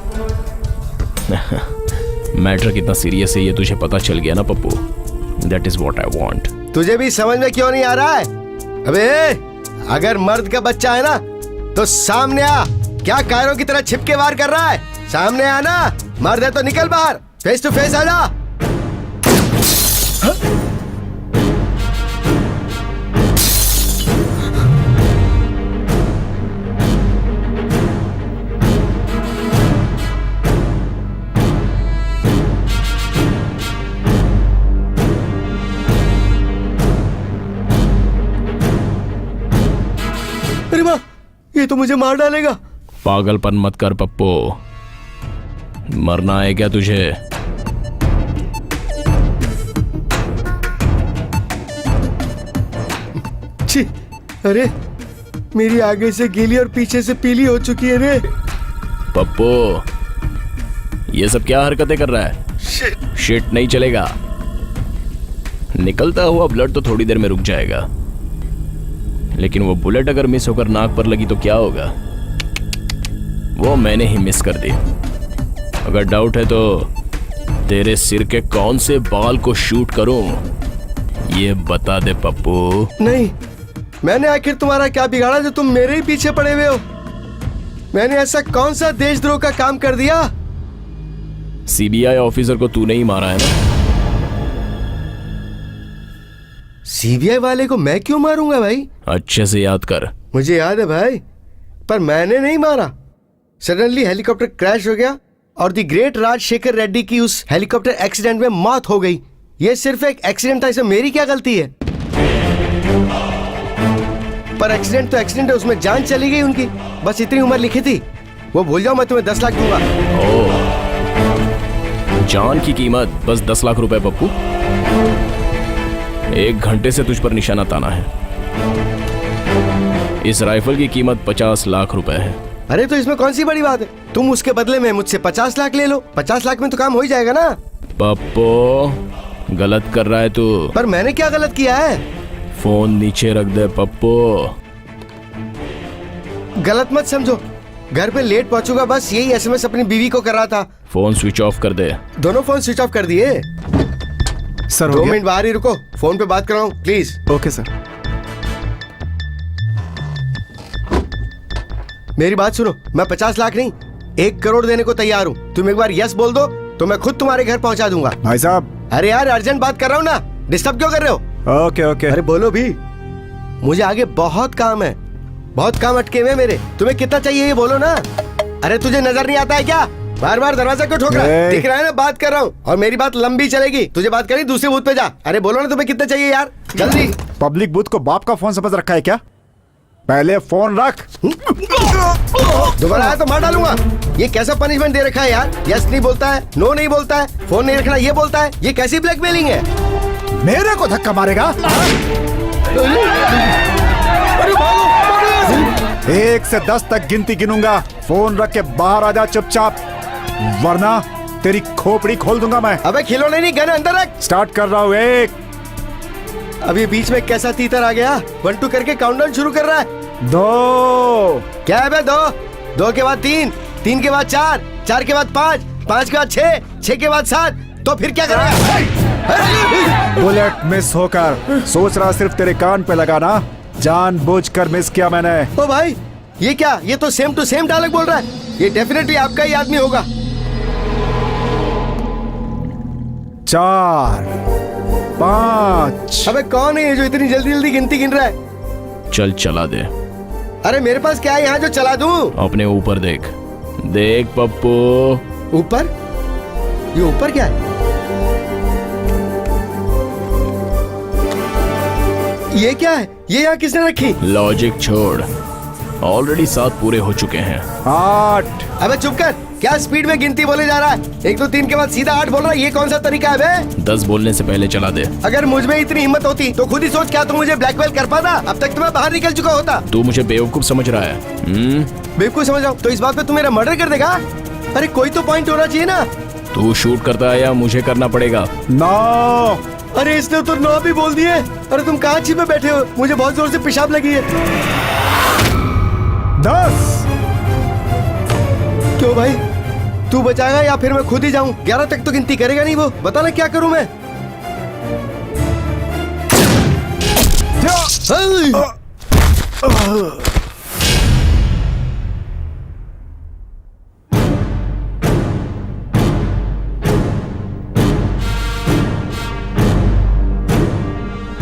Matter कितना सीरियस है ये तुझे पता चल गया ना Pappu. That is what I want. तुझे भी समझ में क्यों नहीं आ रहा है? अबे अगर मर्द का बच्चा है ना तो सामने आ। क्या कायरों की तरह छिपके वार कर रहा है? सामने आना। मर्द है तो निकल बाहर, फेस टू फेस आ जा। अरे वाह, ये तो मुझे मार डालेगा। पागलपन मत कर पप्पू, मरना है क्या तुझे? छी, अरे मेरी आगे से गीली और पीछे से पीली हो चुकी है रे। पप्पू ये सब क्या हरकतें कर रहा है? शिट नहीं चलेगा। निकलता हुआ ब्लड तो थोड़ी देर में रुक जाएगा, लेकिन वो बुलेट अगर मिस होकर नाक पर लगी तो क्या होगा? वो मैंने ही मिस कर दी। अगर डाउट है तो तेरे सिर के कौन से बाल को शूट करूं ये बता दे पप्पू। नहीं, मैंने आखिर तुम्हारा क्या बिगाड़ा जो तुम मेरे ही पीछे पड़े हुए हो? मैंने ऐसा कौन सा देशद्रोह का काम कर दिया? सीबीआई ऑफिसर को तूने ही मारा है ना? सीबीआई वाले को मैं क्यों मारूंगा भाई? अच्छे से याद कर। मुझे याद है भाई, पर मैंने नहीं मारा। सडनली हेलीकॉप्टर क्रैश हो गया और द ग्रेट राजशेखर रेड्डी की उस हेलीकॉप्टर एक्सीडेंट में मौत हो गई। ये सिर्फ एक एक्सीडेंट था, इसमें मेरी क्या गलती है? पर एक्सीडेंट तो एक्सीडेंट है, उसमें जान चली गई उनकी। बस इतनी उम्र लिखी थी, वो भूल जाओ, मैं तुम्हें 10 लाख दूंगा। जान की कीमत बस 10 लाख रुपए पप्पू। 1 घंटे से तुझ पर निशाना ताना है। इस राइफल की कीमत 50 लाख रुपए है। अरे तो इसमें कौन सी बड़ी बात है? तुम उसके बदले में मुझसे 50 लाख ले लो। 50 लाख में तो काम हो ही जाएगा ना। पप्पू गलत कर रहा है तू। पर मैंने क्या गलत किया है? फोन नीचे रख दे पप्पू। गलत मत समझो, घर पे लेट पहुंचूंगा, बस यही एसएमएस अपनी बीवी को कर रहा था। फोन स्विच ऑफ कर दे। दोनों फोन स्विच ऑफ कर दिए। सर 2 मिनट बाहर ही रुको, फोन पे बात कर रहा हूँ प्लीज। Okay sir. मेरी बात सुनो, मैं 50 लाख नहीं 1 करोड़ देने को तैयार हूँ। तुम एक बार यस बोल दो तो मैं खुद तुम्हारे घर पहुँचा दूंगा। भाई साहब। अरे यार अर्जेंट बात कर रहा हूँ ना, डिस्टर्ब क्यों कर रहे हो? Okay okay. अरे बोलो भी, मुझे आगे बहुत काम है, बहुत काम अटके हुए मेरे। तुम्हें कितना चाहिए ये बोलो ना। अरे तुझे नजर नहीं आता है क्या? बार बार दरवाजा क्यों ठोक रहा है? दिख रहा है ना बात कर रहा हूँ, और मेरी बात लंबी चलेगी। तुझे बात करनी दूसरे बूथ पे जा। अरे बोलो ना तुम्हें कितना चाहिए यार, जल्दी। पब्लिक बूथ को बाप का फोन समझ रखा है क्या? पहले फोन रख। दोबारा आया तो मार डालूंगा। ये कैसा पनिशमेंट दे रखा है यार? यस नहीं बोलता है, नो नहीं बोलता है, फोन नहीं रखना ये बोलता है। ये कैसी ब्लैकमेलिंग है? मेरे को धक्का मारेगा? 1 से 10 तक गिनती गिनूंगा। फोन रख के बाहर आ जा चुपचाप, वरना तेरी खोपड़ी खोल दूंगा मैं। अबे खिलौने नहीं, गन अंदर रख। स्टार्ट कर रहा हूँ। 1। अभी बीच में कैसा तीतर आ गया? 1 2 करके काउंटडाउन शुरू कर रहा है। 2। क्या है बे? 2 2 के बाद 3 3 के बाद 4 4 के बाद 5 5 के बाद 6 6 के बाद 7। तो फिर क्या करेगा? बुलेट मिस होकर सोच रहा सिर्फ तेरे कान पे लगा ना, जानबूझकर मिस किया मैंने। ओ भाई ये क्या? ये तो सेम टू सेम डायलॉग बोल रहा है। ये डेफिनेटली आपका ही आदमी होगा। 4 5। अबे कौन है ये जो इतनी जल्दी जल्दी गिनती गिन रहा है? चल चला दे। अरे मेरे पास क्या है यहाँ जो चला दूं? अपने ऊपर देख, देख पप्पू। ऊपर? ये ऊपर क्या है? ये क्या है? ये यहाँ किसने रखी? लॉजिक छोड़, ऑलरेडी 7 पूरे हो चुके हैं। 8। अबे चुप कर, क्या स्पीड में गिनती बोले जा रहा है? 1 2 3 के बाद सीधा 8 बोल रहा है। ये कौन सा तरीका है बे? 10 बोलने से पहले चला दे। अगर मुझ में इतनी हिम्मत होती तो खुद ही सोच, क्या तुम मुझे ब्लैकमेल कर पाता? अब तक तो मैं बाहर निकल चुका होता। तू मुझे बेवकूफ समझ रहा है? बेवकूफ समझ रहा हूँ तो इस बात पे तू मेरा मर्डर कर देगा? अरे कोई तो पॉइंट होना चाहिए ना। तू शूट करता है या मुझे करना पड़ेगा? 9। अरे इसने तो 9 भी बोल दिए। अरे तुम कहाँ छिपे बैठे हो? मुझे बहुत जोर से पेशाब लगी है। 10। क्यों भाई, तू बचाएगा या फिर मैं खुद ही जाऊं? 11 तक तो गिनती करेगा नहीं वो। बता ना क्या करूं मैं?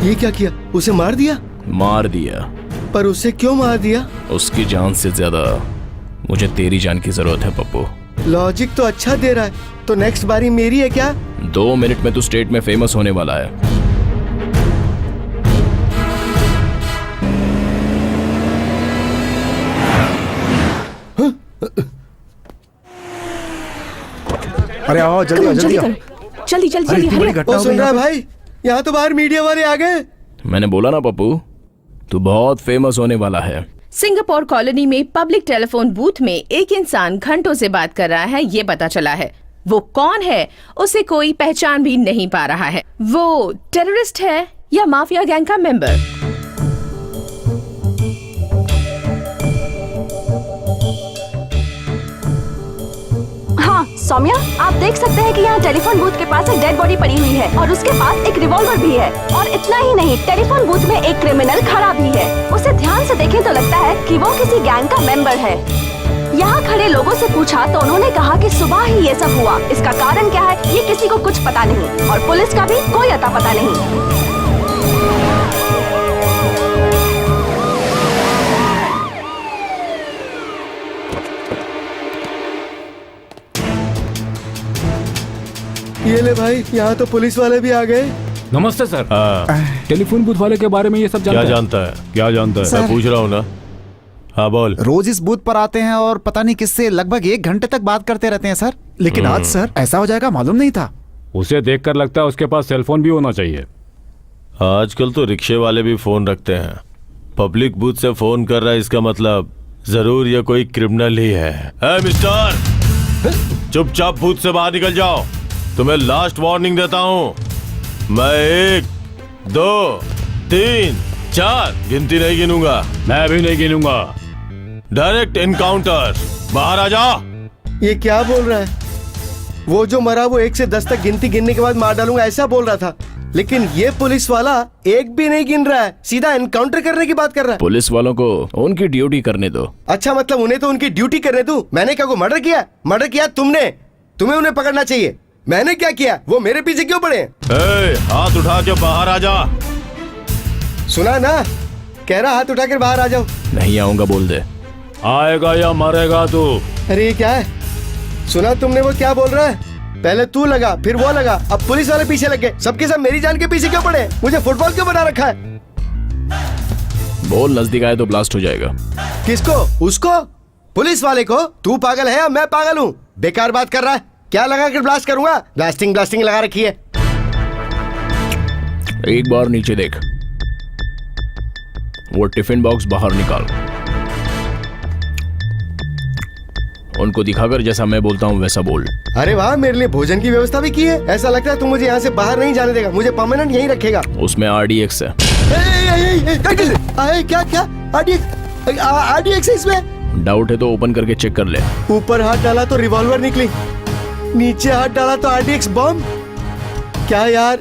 ये क्या किया? उसे मार दिया? मार दिया। पर उसे क्यों मार दिया? उसकी जान से ज्यादा मुझे तेरी जान की जरूरत है पप्पू। लॉजिक तो अच्छा दे रहा है, तो नेक्स्ट बारी मेरी है क्या? 2 मिनट में तू स्टेट में फेमस होने वाला है। अरे आओ जल्दी आओ, जल्दी आओ। जल्दी जल्दी जल्दी हरी। ओ सुन रहा है भाई, यहाँ तो बाहर मीडिया वाले आ गए। मैंने बोला ना पप्पू, तू बहुत फेमस होने वाला है। सिंगापुर कॉलोनी में पब्लिक टेलीफोन बूथ में एक इंसान घंटों से बात कर रहा है, ये पता चला है। वो कौन है उसे कोई पहचान भी नहीं पा रहा है। वो टेररिस्ट है या माफिया गैंग का मेंबर? हाँ सौम्या, आप देख सकते हैं कि यहाँ टेलीफोन बूथ के पास एक डेड बॉडी पड़ी हुई है और उसके पास एक रिवॉल्वर भी है। और इतना ही नहीं, टेलीफोन बूथ में एक क्रिमिनल खड़ा भी है। उसे ध्यान से देखें तो लगता है कि वो किसी गैंग का मेंबर है। यहाँ खड़े लोगों से पूछा तो उन्होंने कहा कि सुबह ही ये सब हुआ। इसका कारण क्या है ये किसी को कुछ पता नहीं और पुलिस का भी कोई अता पता नहीं। ये ले भाई, यहाँ तो पुलिस वाले भी आ गए। नमस्ते सर। टेलीफोन बूथ वाले के बारे में ये सब क्या जानता है? क्या जानता है? मैं पूछ रहा हूँ ना। हाँ बोल। रोज इस बूथ पर आते हैं और पता नहीं किससे लगभग 1 घंटे तक बात करते रहते हैं सर। लेकिन आज सर ऐसा हो जाएगा मालूम नहीं था। उसे देखकर लगता है उसके पास सेलफोन भी होना चाहिए। आजकल तो रिक्शे वाले भी फोन रखते हैं। पब्लिक बूथ से फोन कर रहा है, इसका मतलब जरूर ये कोई क्रिमिनल ही है। मिस्टर, चुपचाप बूथ से बाहर निकल जाओ। तुम्हें लास्ट वार्निंग देता हूँ। मैं 1, 2, 3, 4 गिनती नहीं गिनूंगा। मैं भी नहीं गिनूंगा। Direct encounter. बाहर आ जा। ये क्या बोल रहा है? वो जो मरा वो 1 से 10 तक गिनती गिनने के बाद मार डालूंगा ऐसा बोल रहा था, लेकिन ये पुलिस वाला 1 भी नहीं गिन रहा है, सीधा एनकाउंटर करने की बात कर रहा है। पुलिस वालों को उनकी ड्यूटी करने दो। अच्छा, मतलब उन्हें तो उनकी ड्यूटी करने दूं? मैंने क्या को मर्डर किया? मर्डर किया तुमने। तुम्हें उन्हें पकड़ना चाहिए। मैंने क्या किया? वो मेरे पीछे क्यों पड़े? हाथ उठा के बाहर आ जा। सुना ना, कह रहा हाथ उठाकर बाहर आ जाओ। नहीं आऊंगा बोल दे। आएगा या मरेगा तू। अरे ये क्या है? सुना तुमने वो क्या बोल रहा है? पहले तू लगा, फिर वो लगा, अब पुलिस वाले पीछे लग गए। सबके सब मेरी जान के पीछे क्यों पड़े? मुझे फुटबॉल क्यों बना रखा है? बोल, नजदीक आए तो ब्लास्ट हो जाएगा। किसको? उसको? पुलिस वाले को? तू पागल है या मैं पागल हूँ? बेकार बात कर रहा है। क्या लगा कर ब्लास्ट करूंगा? ब्लास्टिंग लगा रखी है। एक बार नीचे देख। वो टिफिन बॉक्स बाहर निकाल। उनको दिखाकर जैसा मैं बोलता हूँ वैसा बोल। अरे वाह, मेरे लिए भोजन की व्यवस्था भी की है। ऐसा लगता है तू मुझे यहाँ से बाहर नहीं जाने देगा। मुझे परमानेंट यहीं रखेगा। उसमें RDX है। क्या RDX है इसमें? डाउट है तो ओपन करके चेक कर ले। ऊपर हाथ डाला तो रिवॉल्वर निकली, नीचे हाथ डाला तो RDX बम। क्या यार,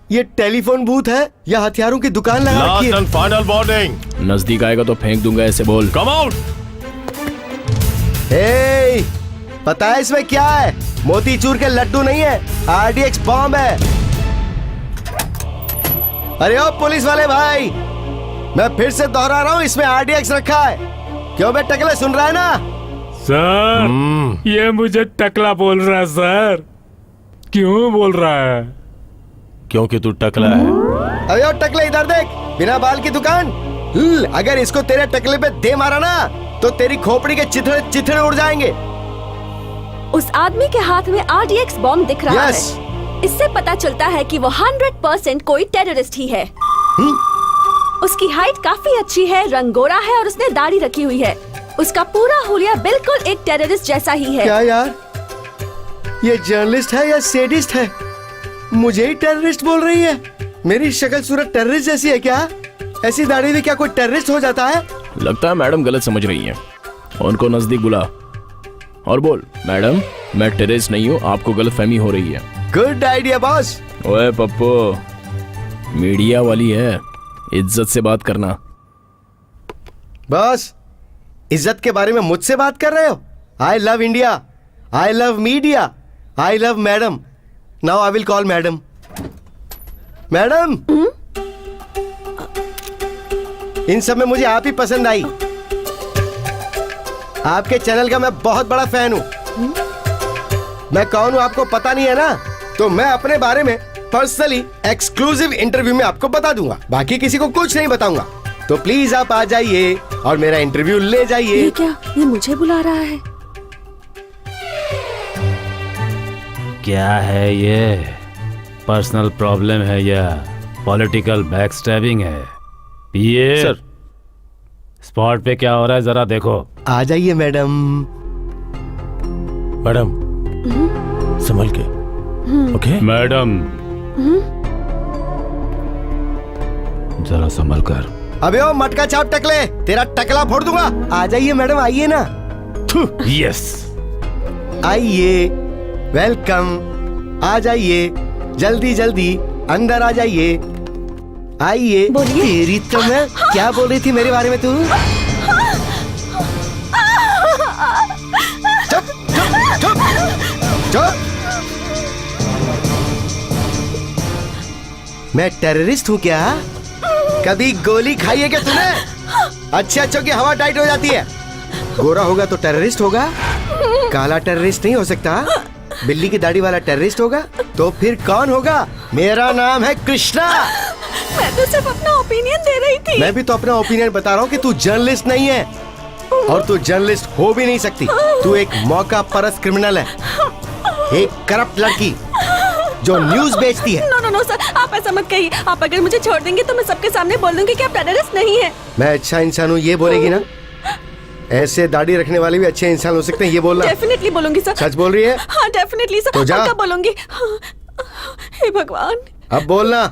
ये टेलीफोन बूथ है या हथियारों की दुकान लगा रखी है? Last and final warning. नजदीक आएगा तो फेंक दूंगा, ऐसे बोल। Come out. पता है इसमें क्या है? मोतीचूर के लड्डू नहीं है, RDX बम है। अरे ओ पुलिस वाले भाई, मैं फिर से दोहरा रहा हूँ, इसमें RDX रखा है। क्यों बे टकले, सुन रहा है ना? सर, ये मुझे टकला बोल रहा है सर। क्यों बोल रहा है? क्योंकि तू टकला है। अरे ओ टकले, इधर देख, बिना बाल की दुकान। अगर इसको तेरे टकले पे दे मारा ना तो तेरी खोपड़ी के चिथड़े उड़ जाएंगे। उस आदमी के हाथ में RDX बॉम्ब दिख रहा है। इससे पता चलता है कि वो 100% कोई टेररिस्ट ही है। उसकी हाइट काफी अच्छी है, रंग गोरा है और उसने दाढ़ी रखी हुई है। उसका पूरा हुलिया बिल्कुल एक टेररिस्ट जैसा ही है। क्या यार, ये जर्नलिस्ट है या सेडिस्ट है? मुझे ही टेररिस्ट बोल रही है। मेरी शक्ल सूरत टेररिस्ट जैसी है क्या? ऐसी दाढ़ी में क्या कोई टेररिस्ट हो जाता है? लगता है मैडम गलत समझ रही है। उनको नजदीक बुला और बोल, मैडम मैं टेररिस्ट नहीं हूँ, आपको गलतफहमी हो रही है। Good idea boss. ओए पप्पू, मीडिया वाली है, इज्जत से बात करना। बॉस, इज्जत के बारे में मुझसे बात कर रहे हो? I love India, I love media, I love madam. Now I will call madam. Madam, इन सब में मुझे आप ही पसंद आई। आपके चैनल का मैं बहुत बड़ा फैन हूँ। मैं कौन हूँ आपको पता नहीं है ना? तो मैं अपने बारे में पर्सनली एक्सक्लूसिव इंटरव्यू में आपको बता दूंगा, बाकी किसी को कुछ नहीं बताऊंगा। तो प्लीज आप आ जाइए और मेरा इंटरव्यू ले जाइए। ये क्या? ये मुझे बुला रहा है? क्या है ये? पर्सनल प्रॉब्लम है या पॉलिटिकल बैकस्टैबिंग है? ये सर, स्पॉट पे क्या हो रहा है जरा देखो। आ जाइए मैडम। मैडम संभल के। ओके मैडम जरा संभल कर। अबे ओ मटका चाप टकले, तेरा टकला फोड़ दूंगा। आ जाइए मैडम, आइए ना। यस, आइए। वेलकम। आ जाइए, जल्दी जल्दी अंदर आ जाइए। आइए। बोलिए। तेरी तो मैं क्या बोल रही थी मेरे बारे में तू? चुप चुप चुप चुप। मैं टेररिस्ट हूँ क्या? कभी गोली खाई है क्या तूने? अच्छे अच्छों की हवा टाइट हो जाती है। गोरा होगा तो टेररिस्ट होगा, काला टेररिस्ट नहीं हो सकता। बिल्ली की दाढ़ी वाला टेररिस्ट होगा तो फिर कौन होगा? मेरा नाम है कृष्णा। मैं तो सिर्फ अपना ओपिनियन दे रही थी। मैं भी तो अपना ओपिनियन बता रहा हूँ कि तू जर्नलिस्ट नहीं है और तू जर्नलिस्ट हो भी नहीं सकती। तू एक मौका परस्त क्रिमिनल है, एक करप्ट लड़की जो न्यूज बेचती है। नो नो नो सर, आप ऐसा मत कहिए। आप अगर मुझे छोड़ देंगे तो मैं सबके सामने बोल दूंगी कि आप टेररिस्ट नहीं है। मैं अच्छा इंसान हूँ ये बोलेगी ना? ऐसे दाढ़ी रखने वाले भी अच्छे इंसान हो सकते हैं ये बोलना? डेफिनेटली बोलूंगी सर। सच बोल रही है? हाँ डेफिनेटली सर। तो जा। पक्का बोलूंगी। हे भगवान। अब बोलना।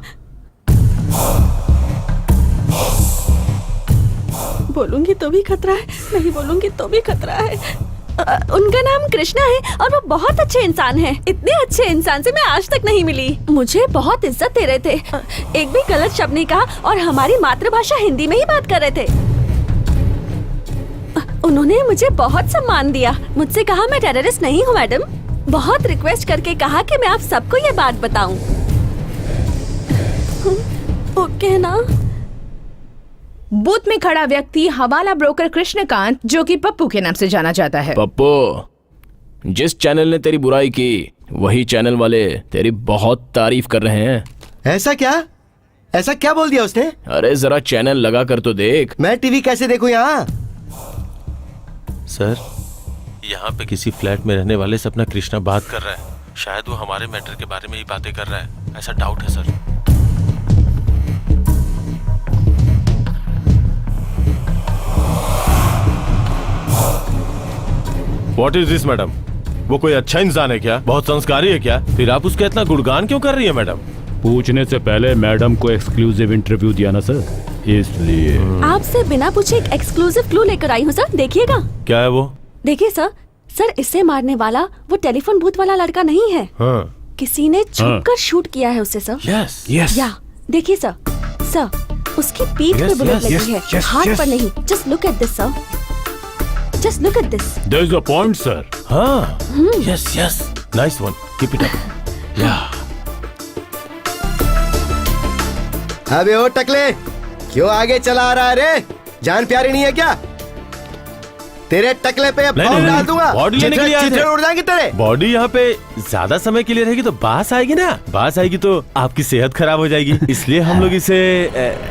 बोलूंगी तो भी खतरा है, नहीं बोलूंगी तो भी खतरा है। उनका नाम कृष्णा है और वो बहुत अच्छे इंसान हैं। इतने अच्छे इंसान से मैं आज तक नहीं मिली। मुझे बहुत इज्जत दे रहे थे, एक भी गलत शब्द नहीं कहा और हमारी मातृभाषा हिंदी में ही बात कर रहे थे। उन्होंने मुझे बहुत सम्मान दिया। मुझसे कहा मैं टेररिस्ट नहीं हूँ मैडम। बहुत रिक्वेस्ट करके कहा कि मैं आप सबको ये बात बताऊं। ओके ना? बूथ में खड़ा व्यक्ति हवाला ब्रोकर कृष्णकांत, जो कि पप्पू के नाम से जाना जाता है। पप्पू, जिस चैनल ने तेरी बुराई की वही चैनल वाले तेरी बहुत तारीफ कर रहे हैं। ऐसा क्या? ऐसा क्या बोल दिया उसने? अरे जरा चैनल लगा कर तो देख। मैं टीवी कैसे देखूं यहाँ? सर, यहाँ पे किसी फ्लैट में रहने वाले से अपना कृष्णा बात कर रहा है। शायद वो हमारे मैटर के बारे में ही बातें कर रहा है, ऐसा डाउट है sir. What is this, madam? वो कोई अच्छा इंसान है क्या? बहुत संस्कारी है क्या? फिर आप उसका इतना गुणगान क्यों कर रही है मैडम? पूछने से पहले मैडम को एक्सक्लूसिव इंटरव्यू दिया ना सर, इसलिए। आपसे बिना पूछे एक एक्सक्लूसिव क्लू लेकर आई हूँ सर, देखिएगा। क्या है वो? देखिए सर, सर इससे मारने वाला वो टेलीफोन बूथ वाला लड़का नहीं है। हाँ। किसी ने छुपकर शूट किया है उससे सर। Yes yes. या देखिए सर, सर उसकी पीठ पे बुलेट लगी है, हाथ पर नहीं। Just look at this sir, just look at this. There is a point sir. हाँ, yes yes, nice one, keep it up. Yeah. अबे ओ टकले, क्यों आगे चला आ रहा है रे? जान प्यारी नहीं है क्या? तेरे टकले पे बॉम्ब डाल दूंगा। बॉडी लेने के लिए आए थे। उड़ जाएंगे तेरे। बॉडी यहाँ पे ज्यादा समय के लिए रहेगी तो बास आएगी ना, बास आएगी तो आपकी सेहत खराब हो जाएगी, इसलिए हम लोग इसे।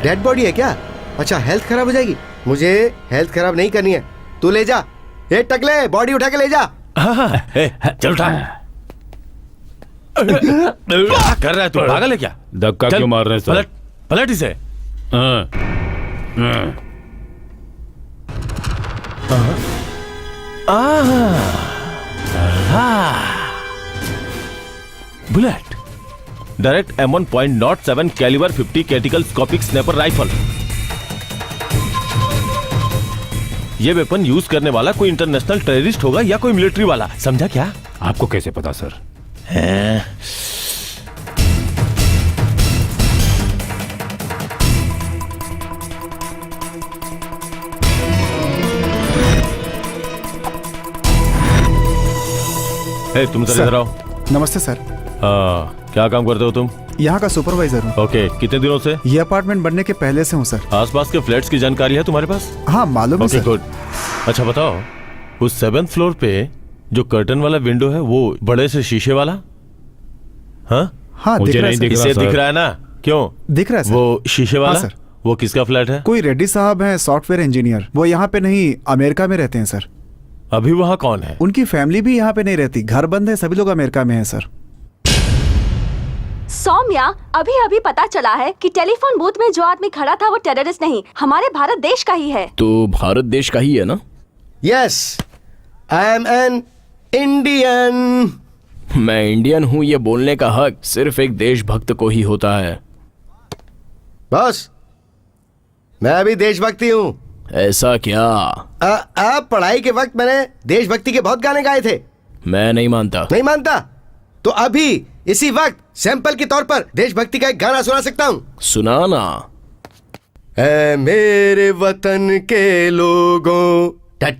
डेड बॉडी है क्या? अच्छा, हेल्थ खराब हो जाएगी। मुझे हेल्थ खराब नहीं करनी है, तू ले जा। ये टकले, बॉडी उठा के ले जा। चल उठा। क्या कर रहा है तू? पागल है क्या? धक्का क्यों मार रहे हैं सर? पलट पलट इसे। Bullet, direct M1.07 calibre 50 tactical scopic sniper rifle. ये वेपन यूज करने वाला कोई इंटरनेशनल टेररिस्ट होगा या कोई मिलिट्री वाला, समझा क्या? आपको कैसे पता सर? तुम इधर आओ। नमस्ते सर। क्या काम करते हो तुम? यहाँ का सुपरवाइजर हूँ। ओके, कितने दिनों से? ये अपार्टमेंट बनने के पहले से हूँ सर। आसपास के फ्लैट्स की जानकारी है तुम्हारे पास? हाँ मालूम है सर। गुड। अच्छा बताओ, उस 7th फ्लोर पे जो कर्टन वाला विंडो है वो बड़े से शीशे वाला? हाँ हाँ, मुझे दिख रहा है नहीं सर। इसे दिख रहा है ना? क्यों दिख रहा है सर। वो शीशे वाला? हाँ, सर। वो किसका फ्लैट है? कोई रेड्डी साहब हैं, सॉफ्टवेयर इंजीनियर। वो यहाँ पे नहीं, अमेरिका में रहते हैं सर। अभी वहाँ कौन है? उनकी फैमिली भी यहाँ पे नहीं रहती, घर बंद है, सभी लोग अमेरिका में हैं सर। सौम्या, अभी अभी पता चला है कि टेलीफोन बूथ में जो आदमी खड़ा था वो टेररिस्ट नहीं, हमारे भारत देश का ही है। तो भारत देश का ही है ना? Yes, I am an Indian. मैं इंडियन हूँ ये बोलने का हक सिर्फ एक देशभक्त को ही होता है। बस, मैं भी देशभक्ति हूँ। ऐसा क्या? आप पढ़ाई के वक्त मैंने देशभक्ति के बहुत गाने गाए थे। मैं नहीं मानता। नहीं मानता? तो अभी इसी वक्त सैंपल के तौर पर देशभक्ति का एक गाना सुना सकता हूँ। सुनाना। ऐ मेरे वतन के लोगों, टा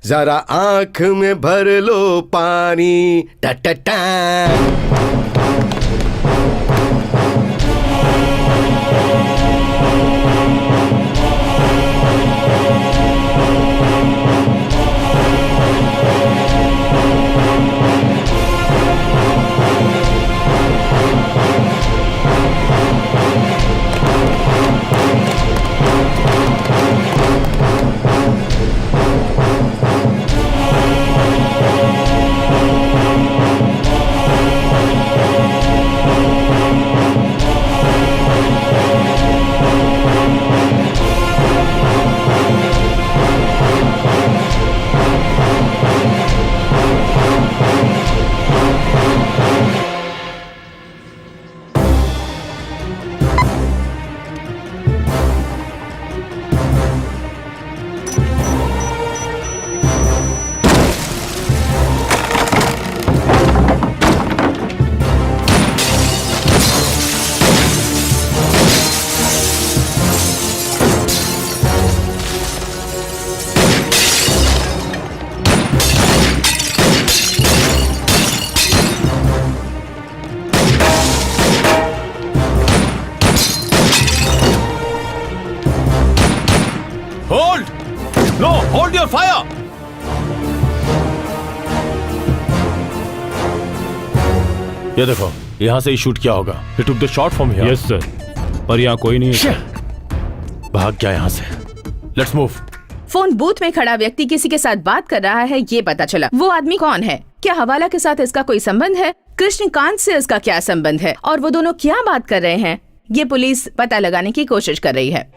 जरा आंख में भर लो पानी, टा होल्ड योर फायर। ये देखो, यहाँ से ही शूट किया होगा। He took the shot from here. Yes sir, पर यहाँ कोई नहीं है। भाग गया यहाँ से। Let's move. फोन बूथ में खड़ा व्यक्ति किसी के साथ बात कर रहा है, ये पता चला। वो आदमी कौन है? क्या हवाला के साथ इसका कोई संबंध है? कृष्णकांत से इसका क्या संबंध है? और वो दोनों क्या बात कर रहे हैं? ये पुलिस पता लगाने की कोशिश कर रही है।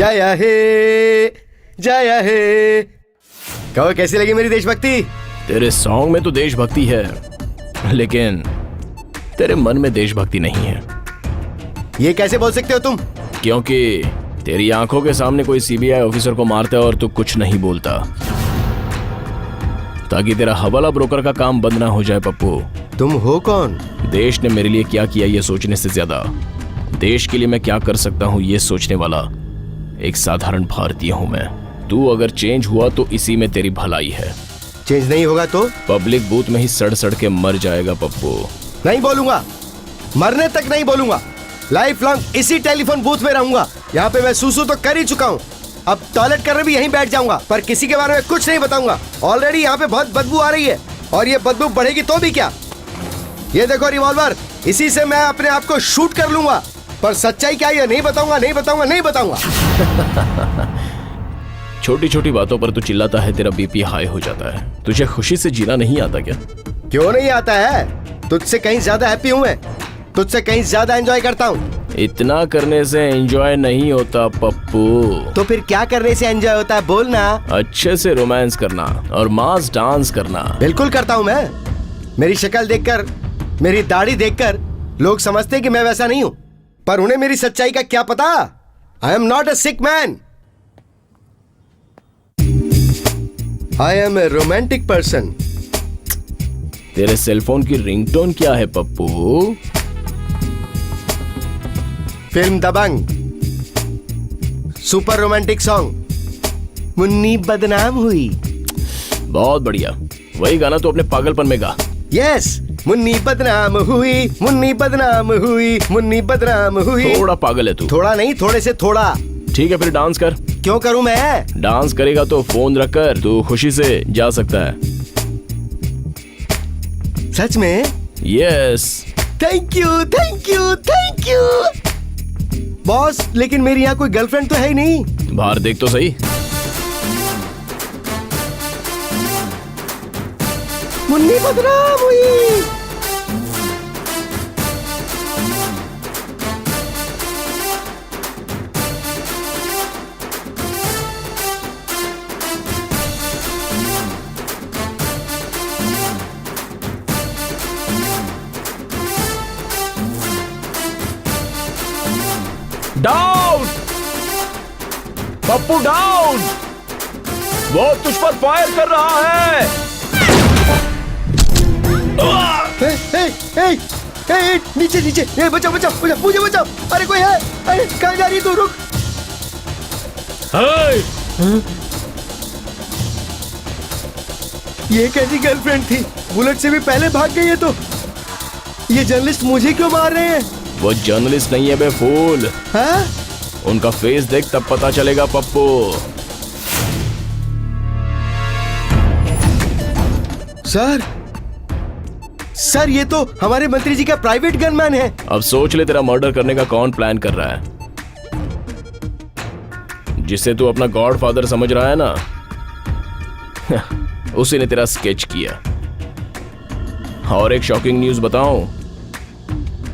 जय हे, जय हे। कहो कैसी लगी मेरी देशभक्ति? तेरे सॉन्ग में तो देशभक्ति है, लेकिन तेरे मन में देशभक्ति नहीं है। ये कैसे बोल सकते हो तुम? क्योंकि तेरी आंखों के सामने कोई सीबीआई ऑफिसर को मारता है और तू कुछ नहीं बोलता, ताकि तेरा हवाला ब्रोकर का काम बंद ना हो जाए। पप्पू, तुम हो कौन? देश ने मेरे लिए क्या किया ये सोचने से ज्यादा देश के लिए मैं क्या कर सकता हूँ ये सोचने वाला एक साधारण भारतीय हूँ मैं। तू अगर चेंज हुआ तो इसी में तेरी भलाई है। चेंज नहीं होगा तो? पब्लिक बूथ में ही सड़ सड़ के मर जाएगा पप्पू। नहीं बोलूंगा, मरने तक नहीं बोलूंगा। लाइफ लॉन्ग इसी टेलीफोन बूथ में रहूंगा। यहाँ पे मैं सूसू तो कर ही चुका हूँ, अब टॉयलेट करने भी यहीं बैठ जाऊंगा, पर किसी के बारे में कुछ नहीं बताऊंगा। ऑलरेडी यहाँ पे बहुत बदबू आ रही है, और ये बदबू बढ़ेगी तो भी क्या। ये देखो रिवॉल्वर, इसी से मैं अपने आप को शूट कर लूंगा, पर सच्चाई क्या है नहीं बताऊंगा, नहीं बताऊंगा, नहीं बताऊंगा। छोटी छोटी बातों पर तू चिल्लाता है, तेरा बीपी हाई हो जाता है। तुझे खुशी से जीना नहीं आता क्या? क्यों नहीं आता है? तुझसे कहीं ज्यादा हैप्पी हूँ मैं, तुझसे कहीं ज्यादा एंजॉय करता हूँ। इतना करने से एंजॉय नहीं होता पप्पू। तो फिर क्या करने से एंजॉय होता है? बोलना। अच्छे से रोमांस करना और मास डांस करना। बिल्कुल करता हूँ मैं। मेरी शक्ल देखकर, मेरी दाढ़ी देखकर लोग समझते हैं कि मैं वैसा नहीं हूँ, पर उन्हें मेरी सच्चाई का क्या पता। I am not a sick man, I am a romantic person. तेरे सेलफोन की रिंगटोन क्या है Pappu? Film Dabangg, super romantic song, Munni बदनाम हुई। बहुत बढ़िया, वही गाना तो अपने पागलपन में गा। यस, मुन्नी बदनाम हुई, मुन्नी बदनाम हुई, मुन्नी बदनाम हुई। थोड़ा पागल है तू। थोड़ा नहीं, थोड़े से थोड़ा। ठीक है फिर डांस कर। क्यों करूं मैं? डांस करेगा तो फोन रखकर तू खुशी से जा सकता है। सच में? Yes. Thank you thank you thank you boss, लेकिन मेरी यहाँ कोई गर्लफ्रेंड तो है ही नहीं। बाहर देख तो सही। मुन्नी बदनाम हुई। Down Pappu, down. वो तुझ पर फायर कर रहा है। नीचे नीचे, बचाओ बचाओ बचाओ, मुझे बचाओ। अरे कोई है? अरे कहाँ जा रही तू? रुक। ये कैसी गर्लफ्रेंड थी? बुलेट से भी पहले भाग गई है तो ये जर्नलिस्ट मुझे क्यों मार रहे हैं? वो जर्नलिस्ट नहीं है बे फूल। हाँ? उनका फेस देख तब पता चलेगा पप्पू। सर सर, ये तो हमारे मंत्री जी का प्राइवेट गनमैन है। अब सोच ले तेरा मर्डर करने का कौन प्लान कर रहा है, जिसे तू अपना गॉडफादर समझ रहा है ना। उसी ने तेरा स्केच किया। और एक शॉकिंग न्यूज बताऊं,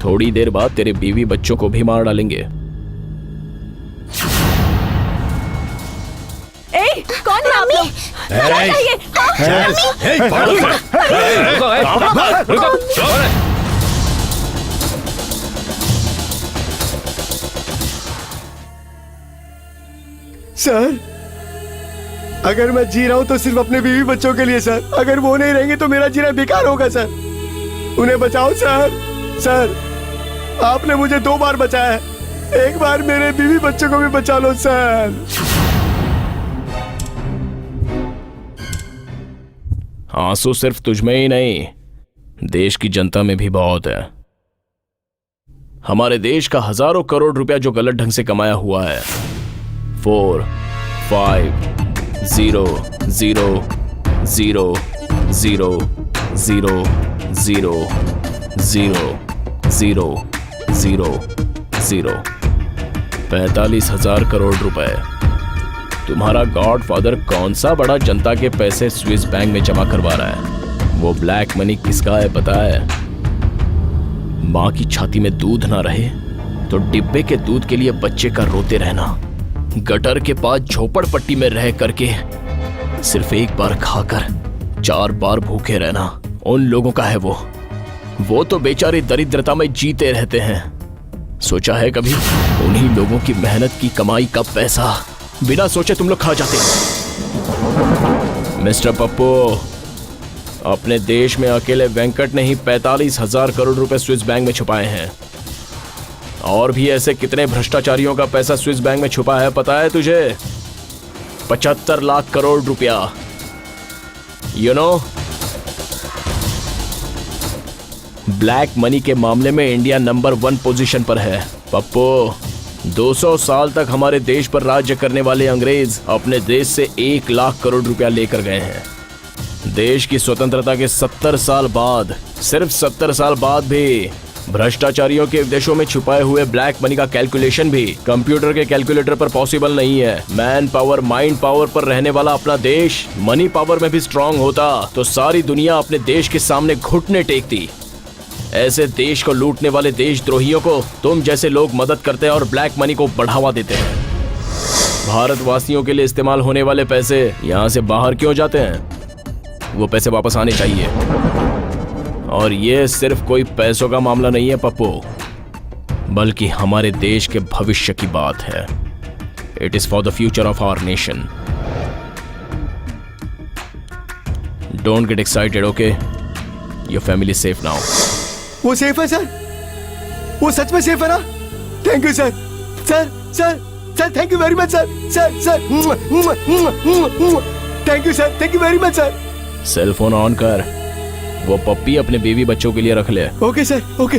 थोड़ी देर बाद तेरे बीवी बच्चों को भी मार डालेंगे। ए, कौन है आप लोग? सर, अगर मैं जी रहा हूं तो सिर्फ अपने बीवी बच्चों के लिए सर। अगर वो नहीं रहेंगे तो मेरा जीना बेकार होगा सर। उन्हें बचाओ सर। सर, आपने मुझे 2 बार बचाया है, एक बार मेरे बीवी बच्चों को भी बचा लो सर। आंसू सिर्फ तुझमें ही नहीं, देश की जनता में भी बहुत है। हमारे देश का हजारों करोड़ रुपया जो गलत ढंग से कमाया हुआ है। 4 5 0 0 0 0 0 0 0 0 0 0 45,000 करोड़ रुपए। तुम्हारा गॉडफादर कौन सा बड़ा जनता के पैसे स्विस बैंक में जमा करवा रहा है? वो ब्लैक मनी किसका है पता है? माँ की छाती में दूध ना रहे तो डिब्बे के दूध के लिए बच्चे का रोते रहना, गटर के पास झोपड़पट्टी में रह करके सिर्फ एक बार खाकर 4 बार भूखे रहना, उन लोगों का है वो तो बेचारे दरिद्रता में जीते रहते हैं। सोचा है कभी उन्हीं लोगों की मेहनत की कमाई का पैसा बिना सोचे तुम लोग खा जाते? मिस्टर पप्पू, अपने देश में अकेले वेंकट ने ही 45,000 करोड़ रुपए स्विस बैंक में छुपाए हैं। और भी ऐसे कितने भ्रष्टाचारियों का पैसा स्विस बैंक में छुपा है पता है तुझे? 75 लाख करोड़ रुपया। यू नो, ब्लैक मनी के मामले में इंडिया नंबर 1 पोजीशन पर है। पप्पू, 200 साल तक हमारे देश पर राज्य करने वाले अंग्रेज अपने देश से 1 लाख करोड़ रुपया लेकर गए हैं। देश की स्वतंत्रता के 70 साल बाद, सिर्फ 70 साल बाद भी भ्रष्टाचारियों के विदेशों में छुपाए हुए ब्लैक मनी का कैलकुलेशन भी कंप्यूटर के कैलकुलेटर पर पॉसिबल नहीं है। मैन पावर, माइंड पावर पर रहने वाला अपना देश मनी पावर में भी स्ट्रांग होता तो सारी दुनिया अपने देश के सामने घुटने टेकती। ऐसे देश को लूटने वाले देशद्रोहियों को तुम जैसे लोग मदद करते हैं और ब्लैक मनी को बढ़ावा देते हैं। भारतवासियों के लिए इस्तेमाल होने वाले पैसे यहाँ से बाहर क्यों जाते हैं? वो पैसे वापस आने चाहिए। और ये सिर्फ कोई पैसों का मामला नहीं है पप्पू, बल्कि हमारे देश के भविष्य की बात है। It is for the future of our nation. Don't get excited, okay? Your family safe now. वो सेफ है सर? वो सच में सेफ है ना? Thank you sir. Sir sir sir, thank you very much sir. Sir sir, thank you sir, thank you very much sir. Cell phone on कर, वो पप्पी अपने बीवी बच्चों के लिए रख ले। Okay sir, okay.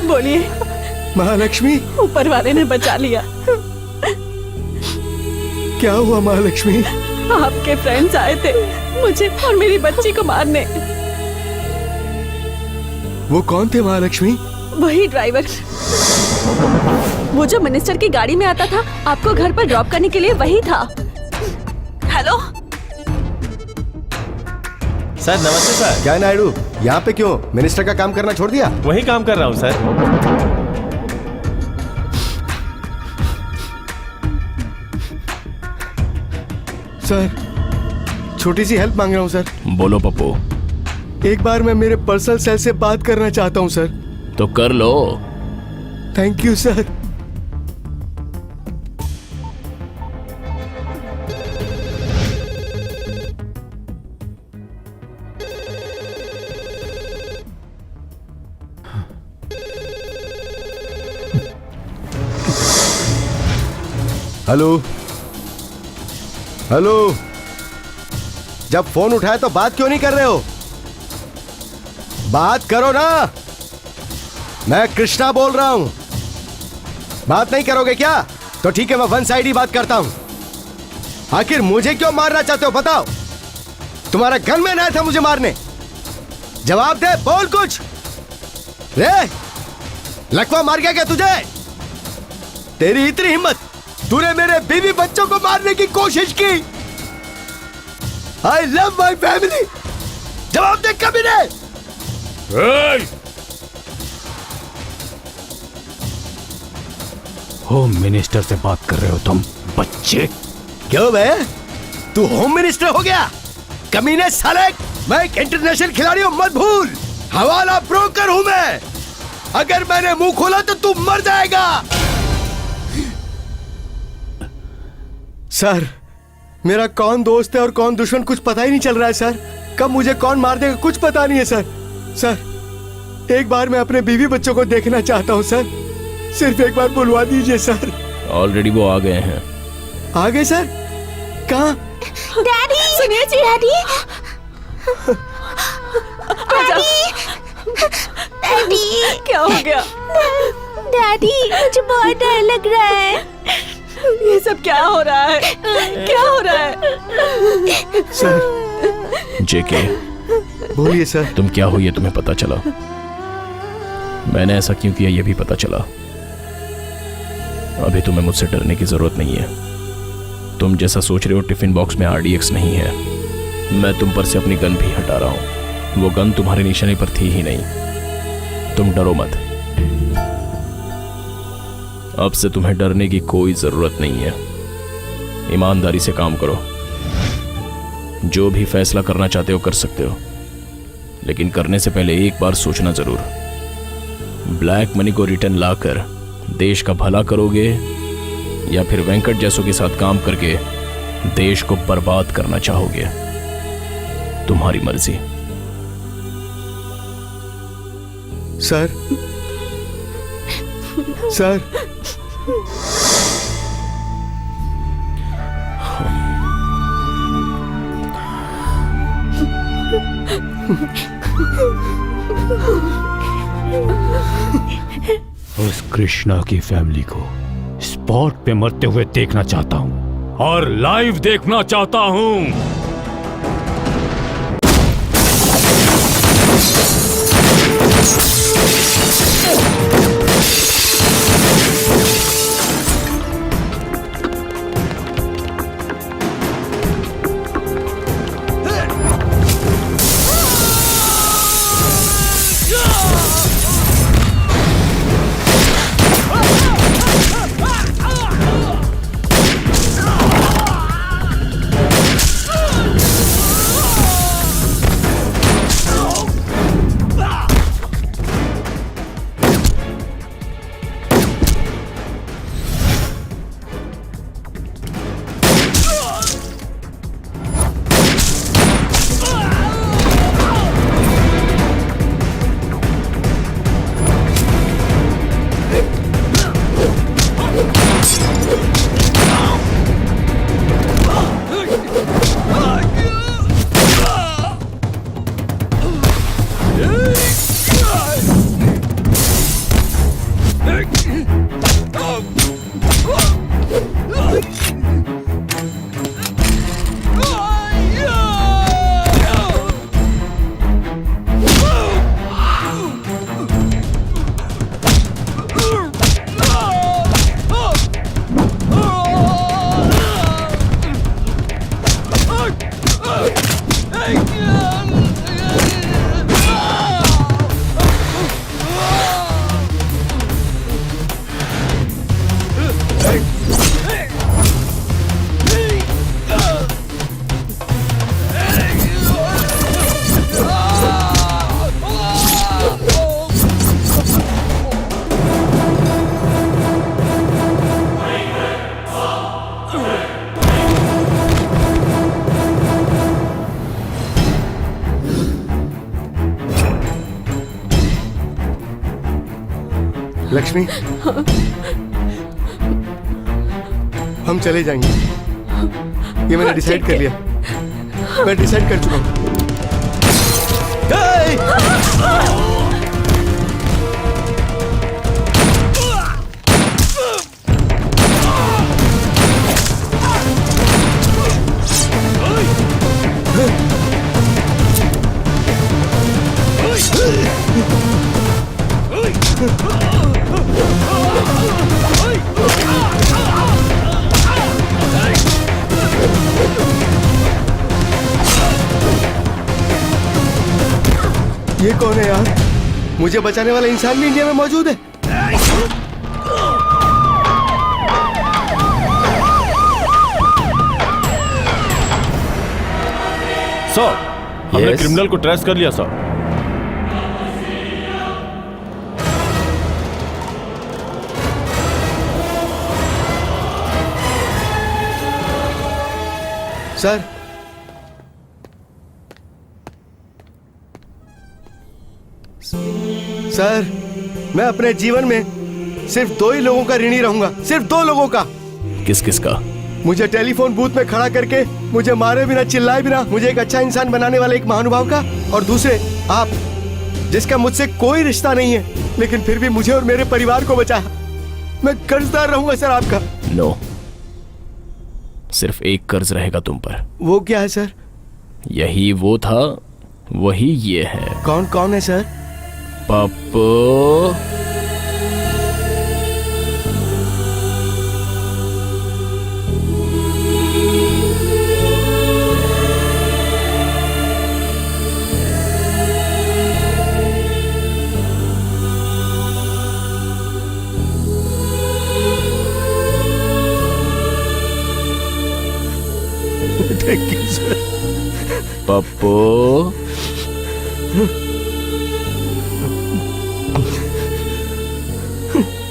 बोलिए। महालक्ष्मी, ऊपर वाले ने बचा लिया। क्या हुआ महालक्ष्मी? आपके फ्रेंड्स आए थे मुझे और मेरी बच्ची को मारने। वो कौन थे महालक्ष्मी? वही ड्राइवर, वो जो मिनिस्टर की गाड़ी में आता था आपको घर पर ड्रॉप करने के लिए, वही था। हेलो सर नमस्ते सर। क्या नायडू, यहाँ पे क्यों? मिनिस्टर का काम करना छोड़ दिया? वही काम कर रहा हूँ सर। सर छोटी सी हेल्प मांग रहा हूँ सर। बोलो पप्पू। एक बार मैं मेरे पर्सनल सेल से बात करना चाहता हूँ सर। तो कर लो। Thank you sir. Hello hello, जब फोन उठाया तो बात क्यों नहीं कर रहे हो? बात करो ना। मैं कृष्णा बोल रहा हूं। बात नहीं करोगे क्या? तो ठीक है, मैं वन साइड ही बात करता हूं। आखिर मुझे क्यों मारना चाहते हो बताओ? तुम्हारा गनमैन आया था मुझे मारने। जवाब दे, बोल कुछ। रे लकवा मार गया क्या तुझे? तेरी इतनी हिम्मत, तूने मेरे बीवी बच्चों को मारने की कोशिश की। I love my family. जवाब दे कभी नहीं। होम मिनिस्टर से बात कर रहे हो तुम बच्चे? क्यों बे, तू होम मिनिस्टर हो गया? कमीने साले, मैं एक इंटरनेशनल खिलाड़ी हूं, मत भूल। हवाला ब्रोकर हूं मैं। अगर मैंने मुंह खोला तो तू मर जाएगा। सर मेरा कौन दोस्त है और कौन दुश्मन कुछ पता ही नहीं चल रहा है सर। कब मुझे कौन मार देगा कुछ पता नहीं है सर। सर एक बार मैं अपने बीवी बच्चों को देखना चाहता हूं सर। सिर्फ एक बार बुलवा दीजिए सर। ऑलरेडी वो आ गए हैं। आ गए सर? कहाँ? डैडी सुनिए जी। डैडी डैडी क्या हो गया? डैडी मुझे बहुत डर लग रहा है। ये सब क्या हो रहा है? क्या हो रहा है? सर जेके बोलिए सर। तुम क्या हो ये तुम्हें पता चला? मैंने ऐसा क्यों किया ये भी पता चला। अभी तुम्हें मुझसे डरने की जरूरत नहीं है। तुम जैसा सोच रहे हो टिफिन बॉक्स में RDX नहीं है। मैं तुम पर से अपनी गन भी हटा रहा हूं। वो गन तुम्हारे निशाने पर थी ही नहीं। तुम डरो मत। अब से तुम्हें डरने की कोई जरूरत नहीं है। ईमानदारी से काम करो। जो भी फैसला करना चाहते हो कर सकते हो, लेकिन करने से पहले एक बार सोचना जरूर। ब्लैक मनी को रिटर्न लाकर देश का भला करोगे या फिर वेंकट जैसों के साथ काम करके देश को बर्बाद करना चाहोगे? तुम्हारी मर्जी। सर सर उस कृष्णा की फैमिली को स्पॉट पे मरते हुए देखना चाहता हूं और लाइव देखना चाहता हूं। लक्ष्मी, हम चले जाएंगे, ये मैंने डिसाइड कर लिया, मैं डिसाइड कर चुका हूँ। ये कौन है यार? मुझे बचाने वाला इंसान भी इंडिया में मौजूद है। सर, हमने क्रिमिनल को ट्रेस कर लिया सर। सर, सर, मैं अपने जीवन में सिर्फ 2 ही लोगों का ऋणी रहूंगा, सिर्फ 2 लोगों का। किस किस का? मुझे टेलीफोन बूथ में खड़ा करके मुझे मारे बिना, चिल्लाए बिना मुझे एक अच्छा इंसान बनाने वाले एक महानुभाव का, और दूसरे आप, जिसका मुझसे कोई रिश्ता नहीं है लेकिन फिर भी मुझे और मेरे परिवार को बचाया। मैं कर्जदार रहूंगा सर आपका। नो, सिर्फ एक कर्ज रहेगा तुम पर। वो क्या है सर? यही वो था, वही ये है। कौन कौन है sir? Pappu. Thank you sir. Pappu.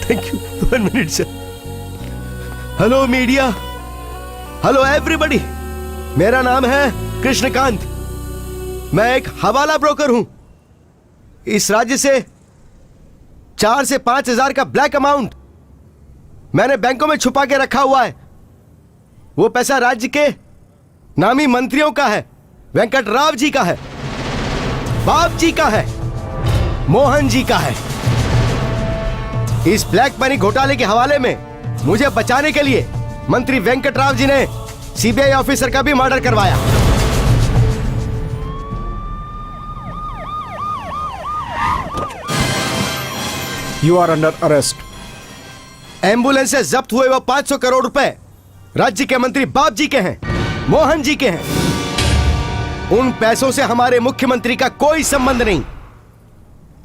Thank you. 1 minute sir. Hello media, hello everybody, मेरा नाम है कृष्णकांत। मैं एक हवाला ब्रोकर हूं। इस राज्य से 4 से 5 हजार का ब्लैक अमाउंट मैंने बैंकों में छुपा के रखा हुआ है। वो पैसा राज्य के नामी मंत्रियों का है, वेंकट राव जी का है, बाप जी का है, मोहन जी का है। इस ब्लैक मनी घोटाले के हवाले में मुझे बचाने के लिए मंत्री वेंकट राव जी ने सीबीआई ऑफिसर का भी मर्डर करवाया। You are under arrest. Ambulance से जब्त हुए वो 500 करोड़ रुपए राज्य के मंत्री बाप जी के हैं, मोहन जी के हैं। उन पैसों से हमारे मुख्यमंत्री का कोई संबंध नहीं।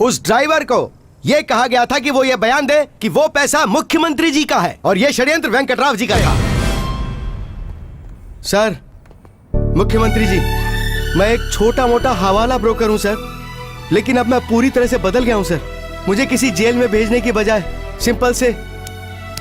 उस ड्राइवर को यह कहा गया था कि वो ये बयान दे कि वो पैसा मुख्यमंत्री जी का है और यह षड्यंत्र वेंकटराव जी का था। सर, मुख्यमंत्री जी, मैं एक छोटा मोटा हवाला ब्रोकर हूं सर, लेकिन अब मैं पूरी तरह से बदल गया हूं सर। मुझे किसी जेल में भेजने की बजाय सिंपल से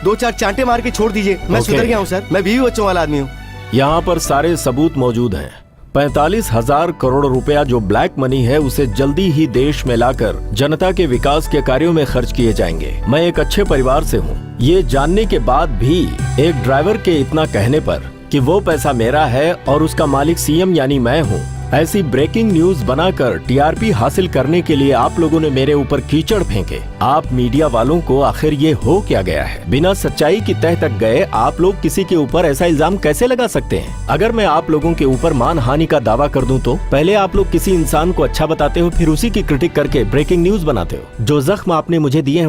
2-4 चांटे मार के छोड़ दीजिए। मैं सुधर गया हूं सर, मैं बीवी बच्चों वाला आदमी हूं। यहाँ पर सारे सबूत मौजूद हैं। 45,000 करोड़ रुपया जो ब्लैक मनी है उसे जल्दी ही देश में लाकर जनता के विकास के कार्यों में खर्च किए जाएंगे। मैं एक अच्छे परिवार से हूँ। ये जानने के बाद भी एक ड्राइवर के इतना कहने पर कि वो पैसा मेरा है और उसका मालिक सीएम यानी मैं हूँ, ऐसी ब्रेकिंग न्यूज बनाकर टीआरपी हासिल करने के लिए आप लोगों ने मेरे ऊपर कीचड़ फेंके। आप मीडिया वालों को आखिर ये हो क्या गया है? बिना सच्चाई की तह तक गए आप लोग किसी के ऊपर ऐसा इल्जाम कैसे लगा सकते हैं? अगर मैं आप लोगों के ऊपर मानहानि का दावा कर दूं तो पहले आप लोग किसी इंसान को अच्छा बताते हो, फिर उसी की क्रिटिक करके ब्रेकिंग न्यूज बनाते हो। जो जख्म आपने मुझे दिए हैं